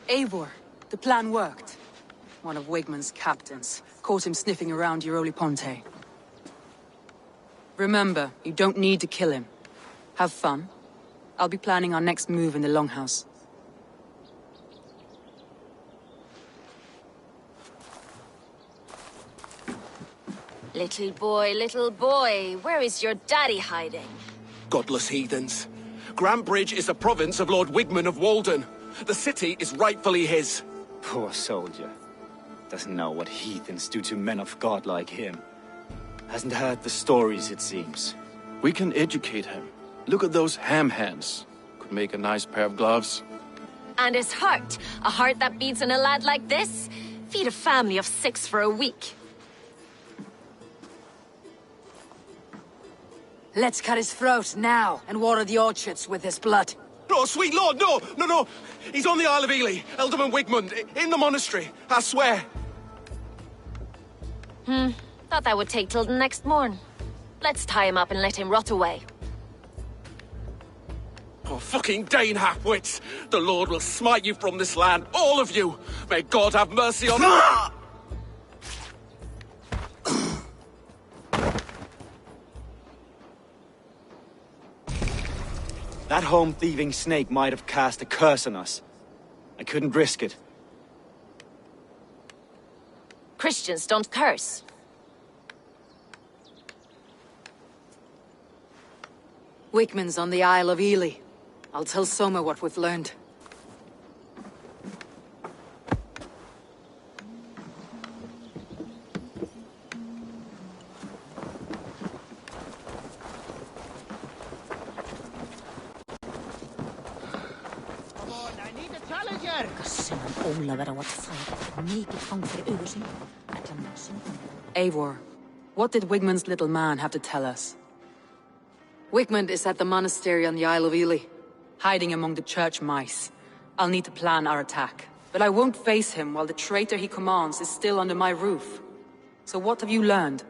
Eivor, the plan worked. One of Wigmund's captains caught him sniffing around Euroli Ponte. Remember, you don't need to kill him. Have fun. I'll be planning our next move in the Longhouse. Little boy, where is your daddy hiding? Godless heathens. Grantbridge is a province of Lord Wigmund of Walden. The city is rightfully his. Poor soldier. Doesn't know what heathens do to men of God like him. Hasn't heard the stories, it seems. We can educate him. Look at those ham hands. Could make a nice pair of gloves. And his heart. A heart that beats in a lad like this? Feed a family of 6 for a week. Let's cut his throat now and water the orchards with his blood. No, sweet lord, no! He's on the Isle of Ely, Ealdorman Wigmund, in the monastery, I swear. Thought that would take till the next morn. Let's tie him up and let him rot away. Oh, fucking Dane half-wits! The Lord will smite you from this land, all of you! May God have mercy on... That home-thieving snake might have cast a curse on us. I couldn't risk it. Christians don't curse. Wigmund's on the Isle of Ely. I'll tell Soma what we've learned. Eivor, what did Wigmund's little man have to tell us? Wigmund is at the monastery on the Isle of Ely, hiding among the church mice. I'll need to plan our attack. But I won't face him while the traitor he commands is still under my roof. So what have you learned?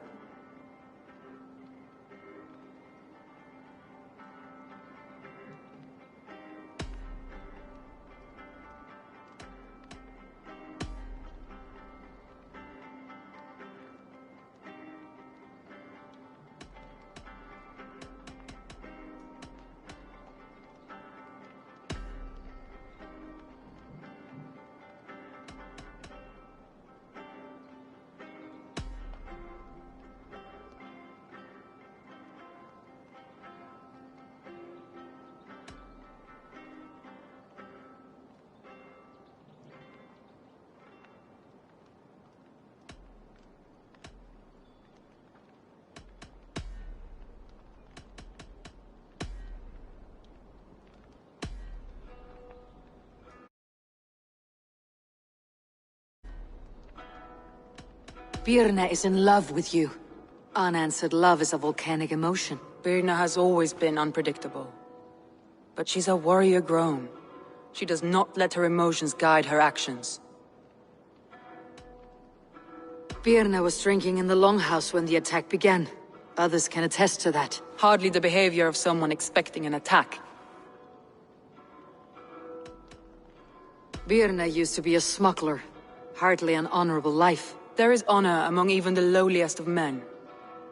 Birna is in love with you. Unanswered love is a volcanic emotion. Birna has always been unpredictable. But she's a warrior grown. She does not let her emotions guide her actions. Birna was drinking in the Longhouse when the attack began. Others can attest to that. Hardly the behavior of someone expecting an attack. Birna used to be a smuggler. Hardly an honorable life. There is honor among even the lowliest of men.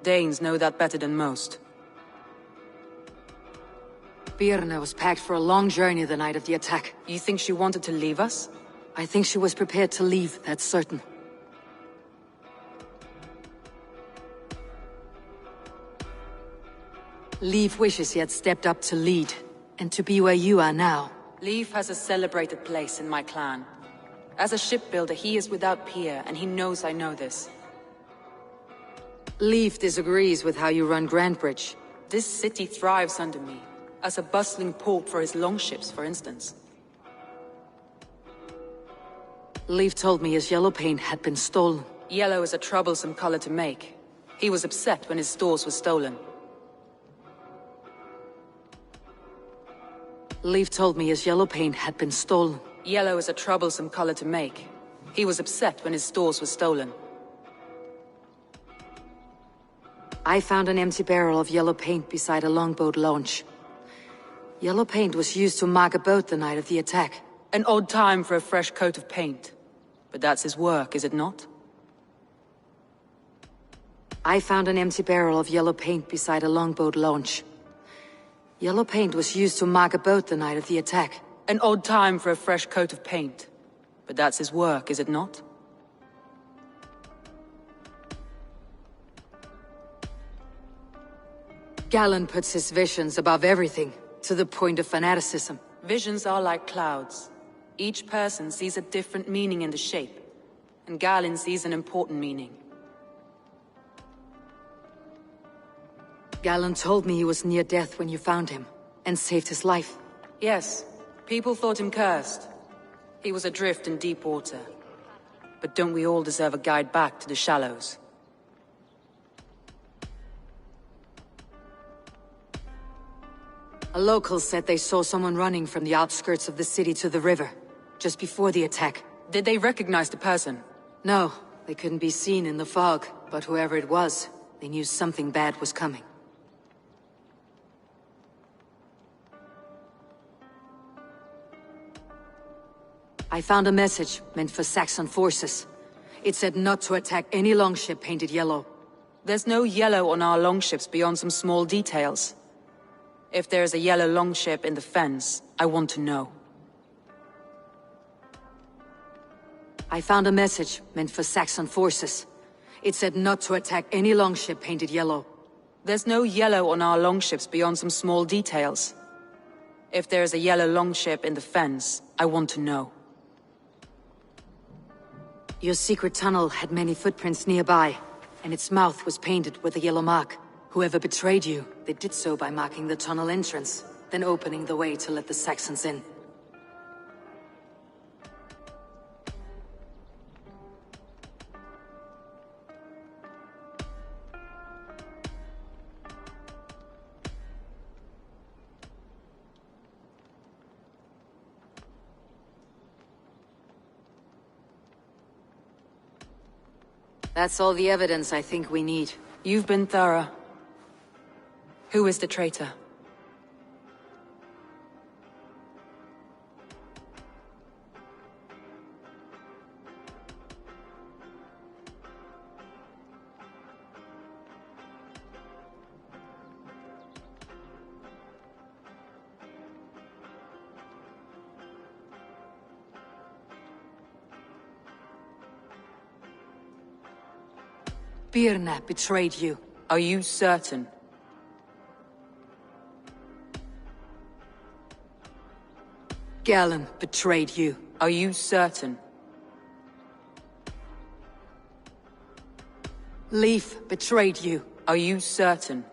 Danes know that better than most. Birna was packed for a long journey the night of the attack. You think she wanted to leave us? I think she was prepared to leave, that's certain. Leif wishes he had stepped up to lead, and to be where you are now. Leif has a celebrated place in my clan. As a shipbuilder, he is without peer, and he knows I know this. Leif disagrees with how you run Grantbridge. This city thrives under me, as a bustling port for his longships, for instance. Leif told me his yellow paint had been stolen. Yellow is a troublesome color to make. He was upset when his stores were stolen. Leif told me his yellow paint had been stolen. Yellow is a troublesome color to make. He was upset when his stores were stolen. I found an empty barrel of yellow paint beside a longboat launch. Yellow paint was used to mark a boat the night of the attack. An odd time for a fresh coat of paint. But that's his work, is it not? I found an empty barrel of yellow paint beside a longboat launch. Yellow paint was used to mark a boat the night of the attack. An odd time for a fresh coat of paint. But that's his work, is it not? Galen puts his visions above everything, to the point of fanaticism. Visions are like clouds. Each person sees a different meaning in the shape, and Galen sees an important meaning. Galen told me he was near death when you found him, and saved his life. Yes, people thought him cursed. He was adrift in deep water. But don't we all deserve a guide back to the shallows? A local said they saw someone running from the outskirts of the city to the river, just before the attack. Did they recognize the person? No, they couldn't be seen in the fog, but whoever it was, they knew something bad was coming. I found a message meant for Saxon forces. It said not to attack any longship painted yellow. There's no yellow on our longships beyond some small details. If there's a yellow longship in the fens, I want to know. I found a message meant for Saxon forces. It said not to attack any longship painted yellow. There's no yellow on our longships beyond some small details. If there's a yellow longship in the fens, I want to know. Your secret tunnel had many footprints nearby, and its mouth was painted with a yellow mark. Whoever betrayed you, they did so by marking the tunnel entrance, then opening the way to let the Saxons in. That's all the evidence I think we need. You've been thorough. Who is the traitor? Birna betrayed you. Are you certain? Galen betrayed you. Are you certain? Leif betrayed you. Are you certain?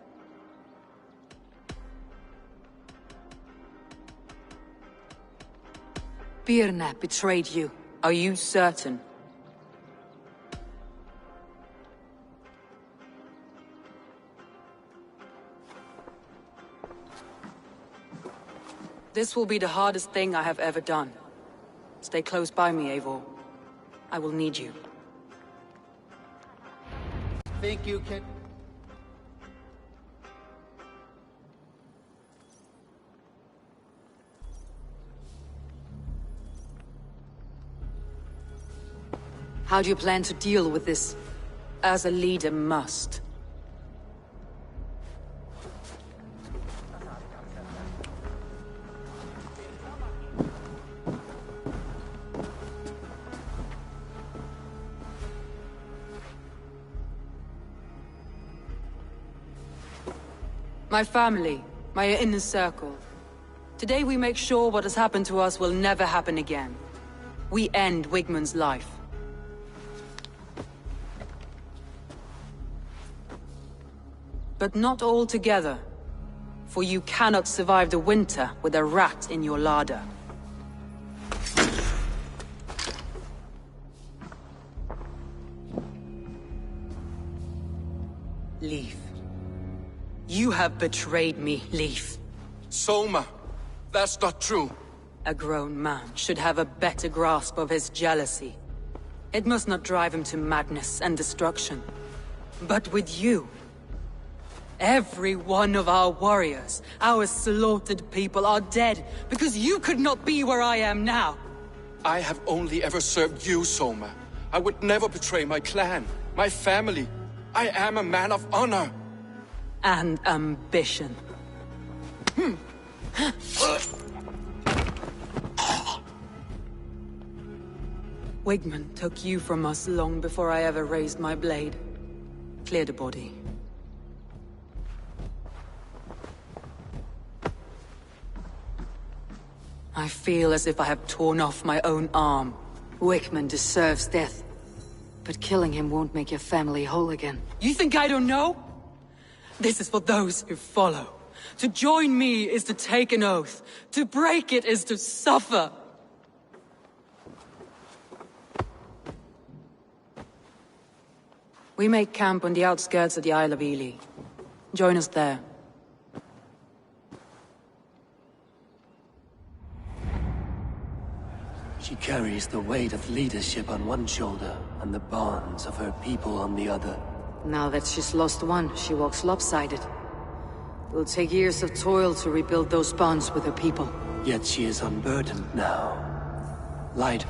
Birna betrayed you. Are you certain? This will be the hardest thing I have ever done. Stay close by me, Eivor. I will need you. Think you can... How do you plan to deal with this? As a leader must. My family, my inner circle. Today we make sure what has happened to us will never happen again. We end Wigmund's life. But not all together, for you cannot survive the winter with a rat in your larder. Leif. You have betrayed me, Leif. Soma, that's not true. A grown man should have a better grasp of his jealousy. It must not drive him to madness and destruction. But with you, every one of our warriors, our slaughtered people are dead because you could not be where I am now. I have only ever served you, Soma. I would never betray my clan, my family. I am a man of honor. And ambition. Wigman took you from us long before I ever raised my blade. Clear the body. I feel as if I have torn off my own arm. Wigman deserves death. But killing him won't make your family whole again. You think I don't know? This is for those who follow. To join me is to take an oath. To break it is to suffer. We make camp on the outskirts of the Isle of Ely. Join us there. She carries the weight of leadership on one shoulder and the bonds of her people on the other. Now that she's lost one, she walks lopsided. It will take years of toil to rebuild those bonds with her people. Yet she is unburdened now. Light.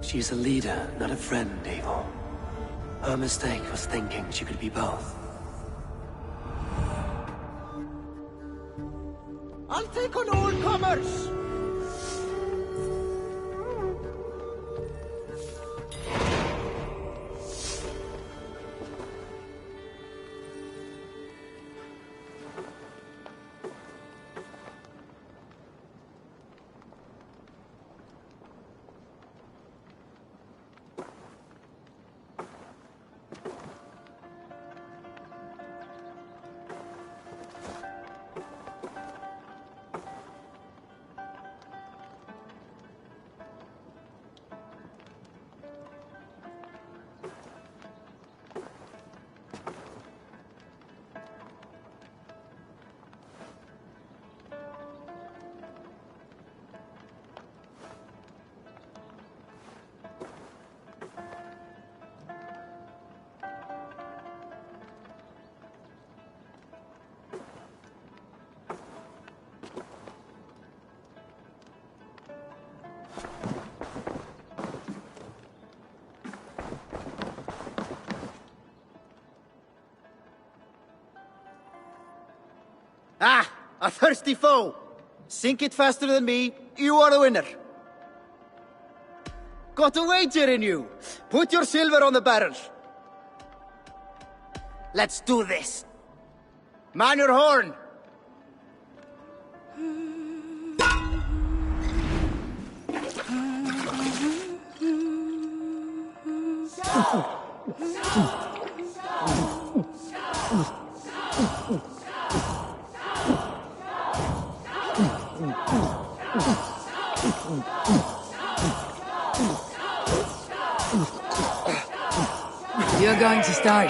She's a leader, not a friend, Eivor. Her mistake was thinking she could be both. I'll take on all comers! Ah, a thirsty foe! Sink it faster than me, you are the winner. Got a wager in you. Put your silver on the barrel. Let's do this. Man your horn. You're going to start.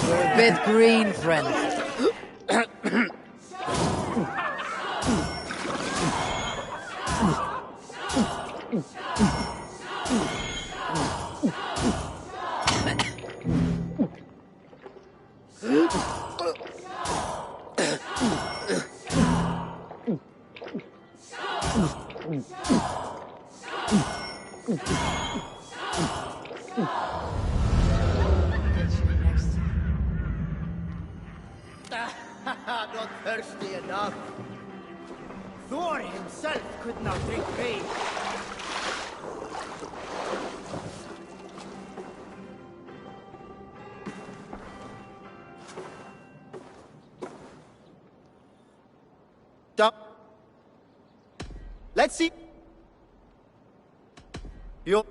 You're a bit green, friend. Not thirsty enough. Thor himself could not drink rain. Let's see. You.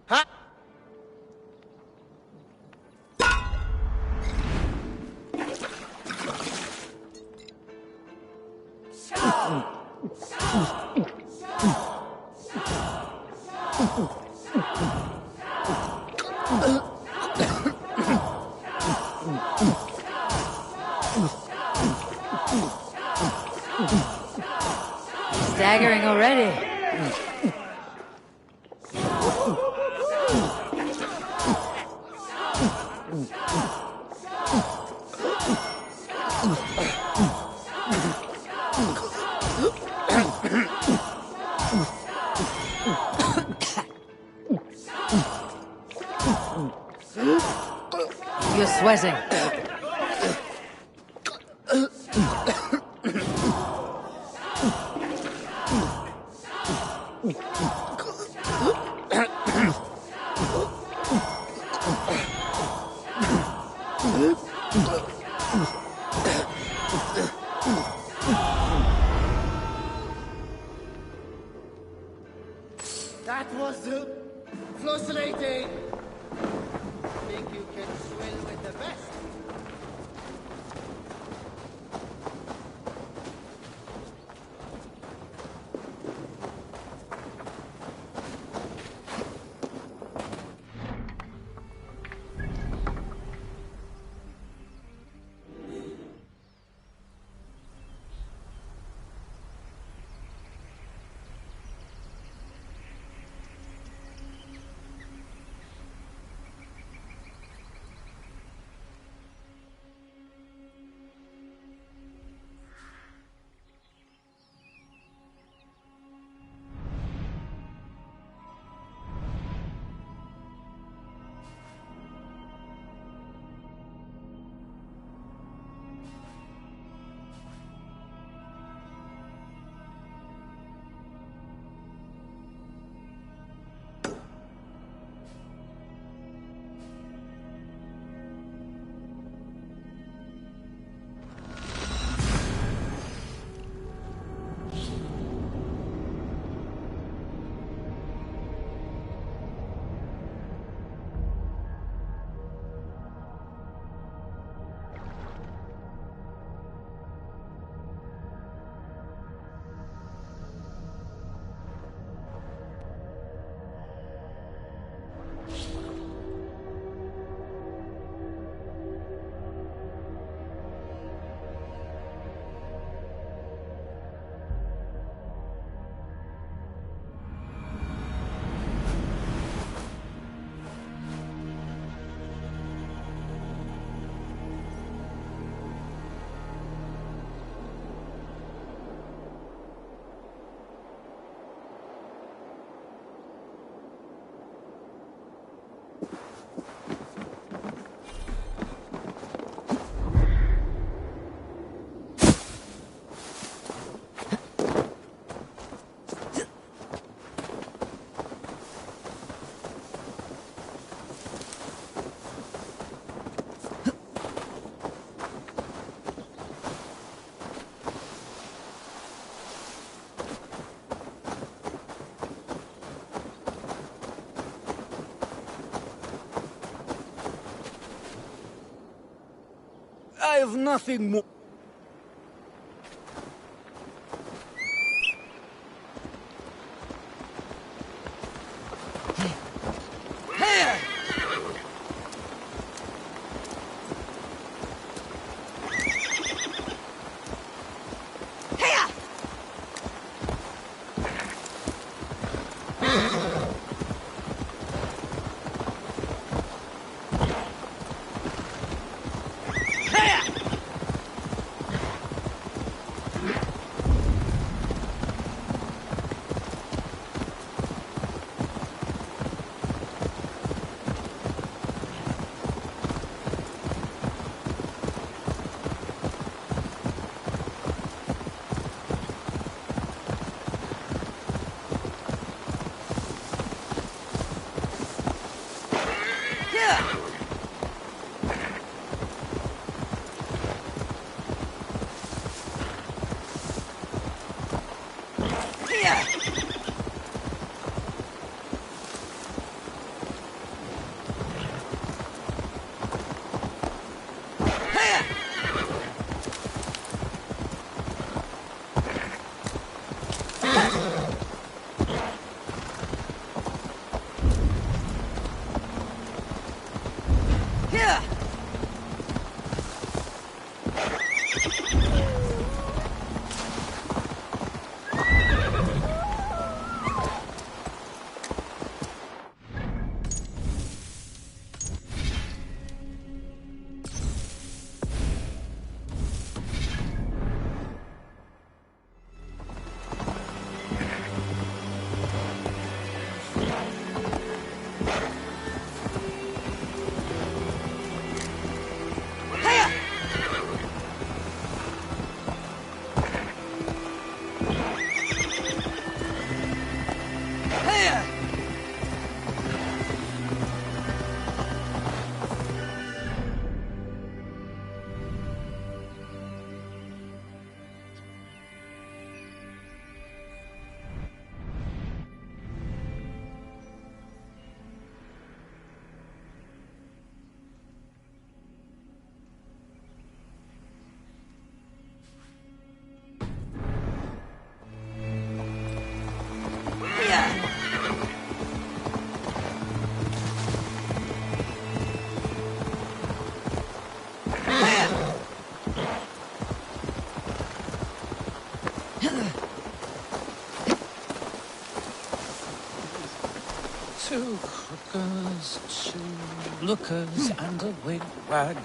Ha. Staggering already. You're sweating. That was fascinating. Think you can swim with the best? I've nothing more. Two hookers, two lookers, and a wig-wag.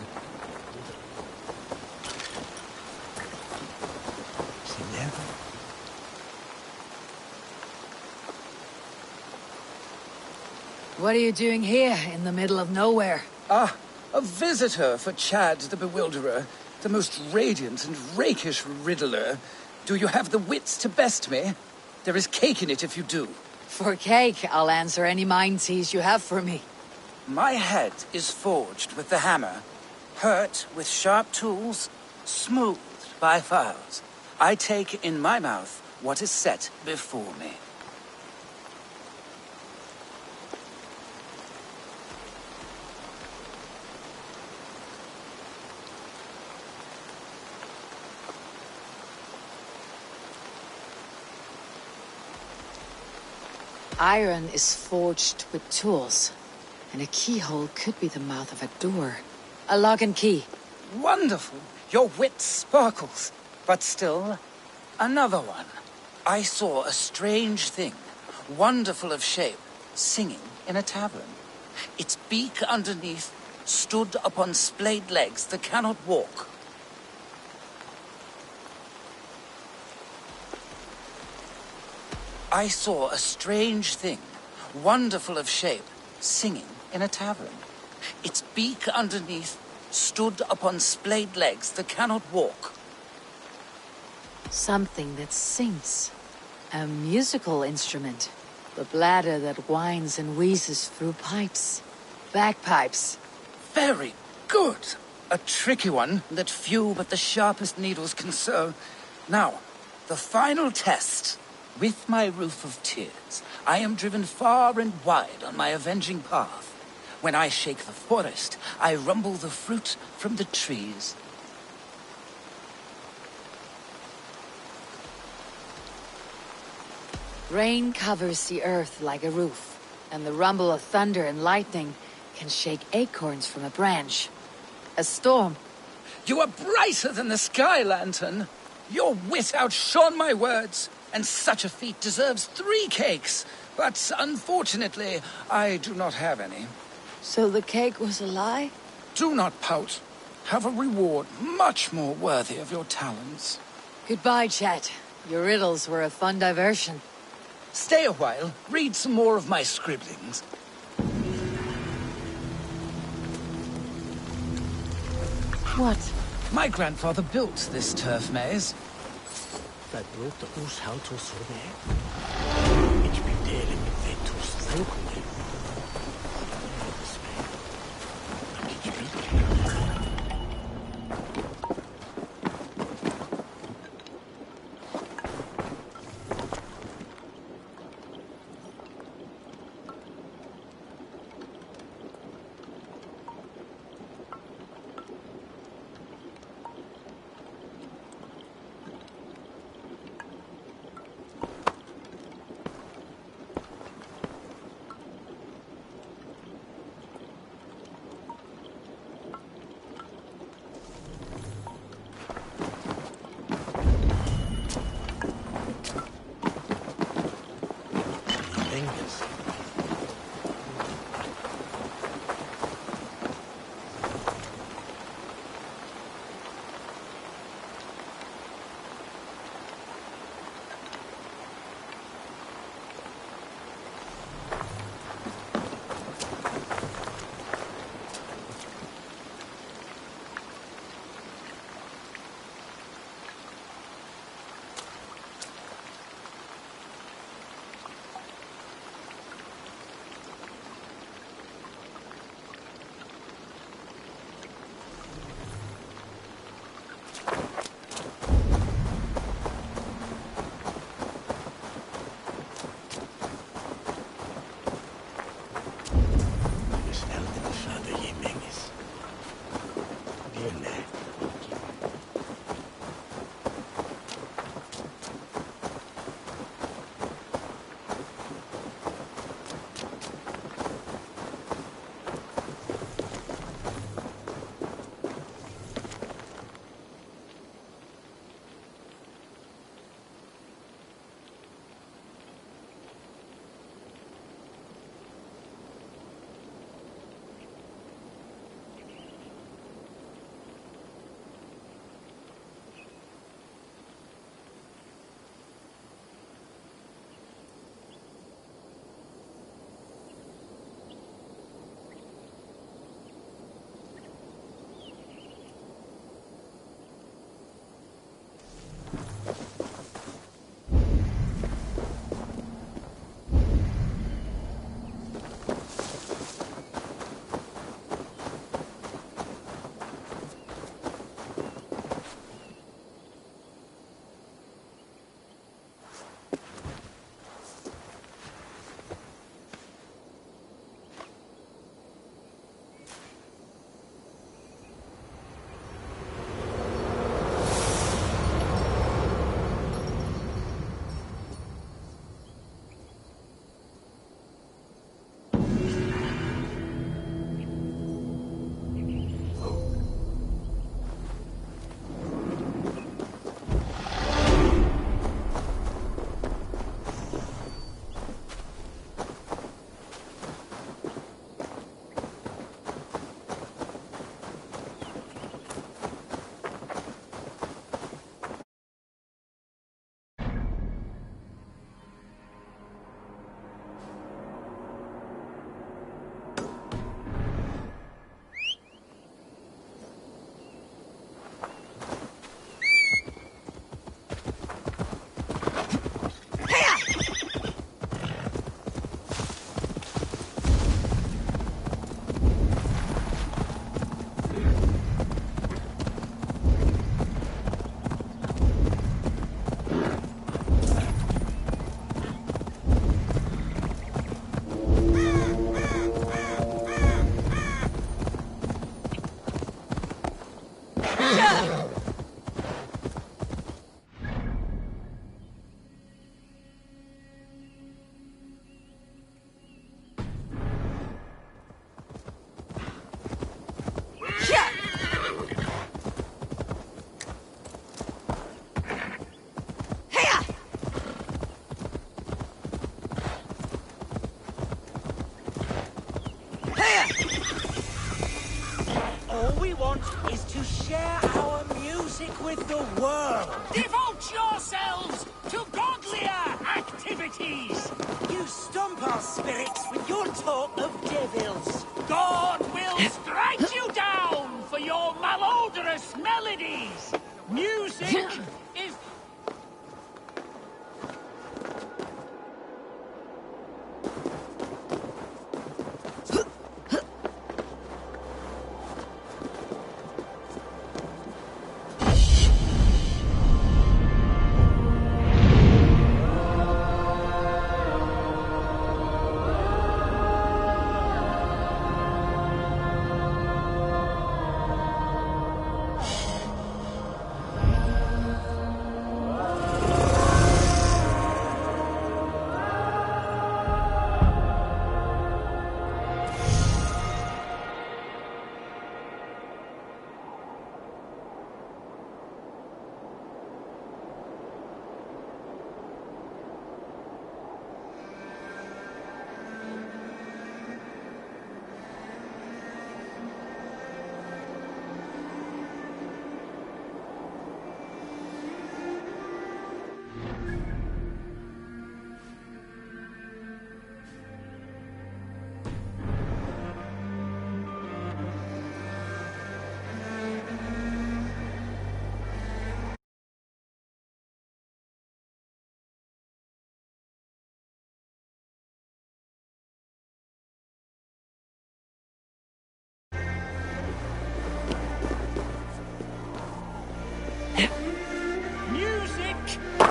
What are you doing here, in the middle of nowhere? Ah, a visitor for Chad the Bewilderer, the most radiant and rakish riddler. Do you have the wits to best me? There is cake in it if you do. For cake, I'll answer any mind tease you have for me. My head is forged with the hammer, hurt with sharp tools, smoothed by files. I take in my mouth what is set before me. Iron is forged with tools, and a keyhole could be the mouth of a door. A lock and key. Wonderful! Your wit sparkles. But still, another one. I saw a strange thing, wonderful of shape, singing in a tavern. Its beak underneath stood upon splayed legs that cannot walk. I saw a strange thing, wonderful of shape, singing in a tavern. Its beak underneath stood upon splayed legs that cannot walk. Something that sings. A musical instrument. The bladder that whines and wheezes through pipes. Bagpipes. Very good. A tricky one that few but the sharpest needles can sew. Now, the final test. With my roof of tears, I am driven far and wide on my avenging path. When I shake the forest, I rumble the fruit from the trees. Rain covers the earth like a roof, and the rumble of thunder and lightning can shake acorns from a branch. A storm. You are brighter than the sky lantern. Your wit outshone my words, and such a feat deserves 3 cakes. But unfortunately, I do not have any. So the cake was a lie? Do not pout. Have a reward much more worthy of your talents. Goodbye, chat. Your riddles were a fun diversion. Stay a while, read some more of my scribblings. What? My grandfather built this turf maze. want is to share our music with the world. Devote yourselves to godlier activities! You stomp our spirits with your talk of devils. God will strike you down for your malodorous melodies! Music is...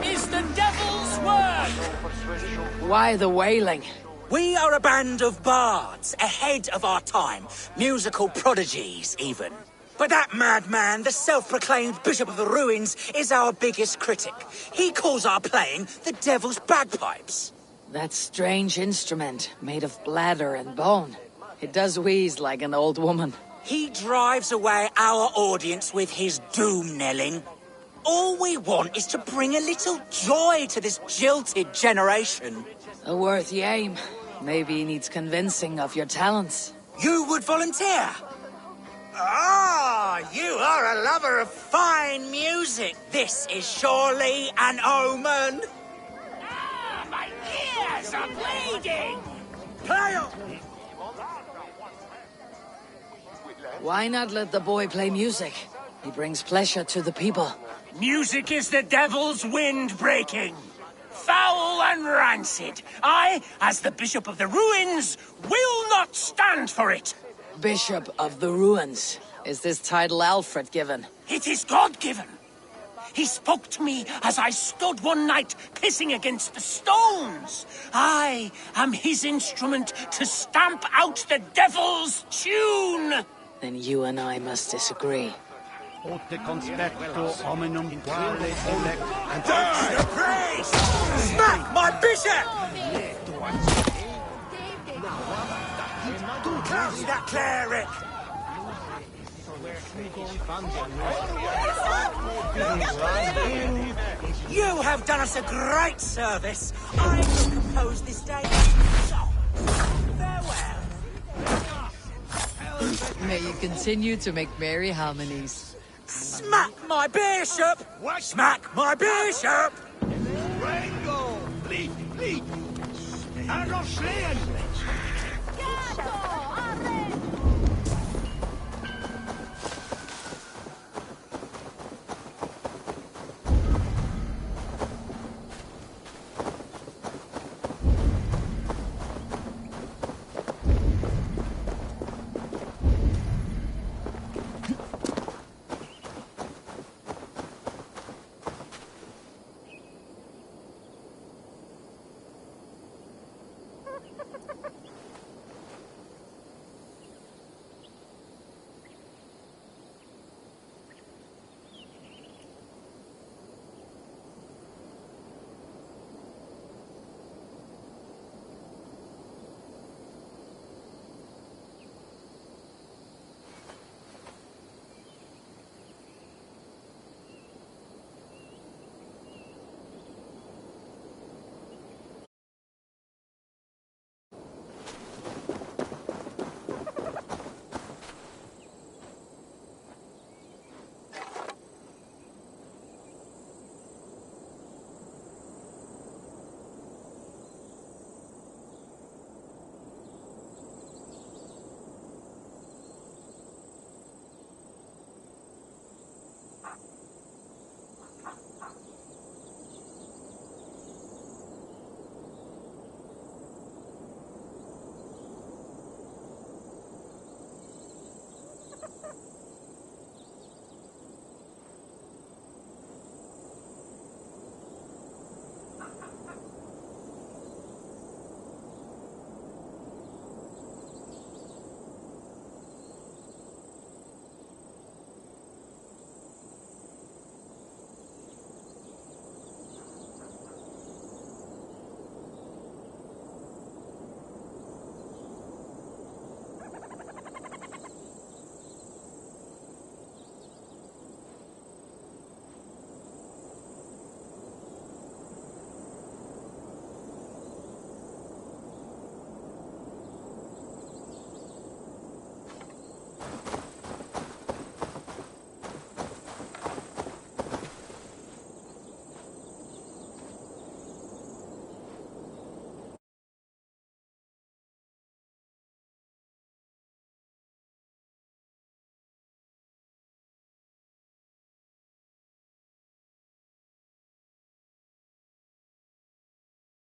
is the devil's work! Why the wailing? We are a band of bards, ahead of our time. Musical prodigies, even. But that madman, the self-proclaimed Bishop of the Ruins, is our biggest critic. He calls our playing the devil's bagpipes. That strange instrument, made of bladder and bone. It does wheeze like an old woman. He drives away our audience with his doom-knelling. All we want is to bring a little joy to this jilted generation. A worthy aim. Maybe he needs convincing of your talents. You would volunteer? Ah, you are a lover of fine music. This is surely an omen. Ah, my ears are bleeding! Play on! Why not let the boy play music? He brings pleasure to the people. Music is the devil's wind breaking. Foul and rancid. I, as the Bishop of the Ruins, will not stand for it. Bishop of the Ruins. Is this title Alfred given? It is God-given. He spoke to me as I stood one night pissing against the stones. I am his instrument to stamp out the devil's tune. Then you and I must disagree. Praise! Smack my bishop! Curse that cleric! You have done us a great service. I will compose this day. Farewell. May you continue to make merry harmonies. Smack my bishop! Smack my bishop! Bleed! And I'll slay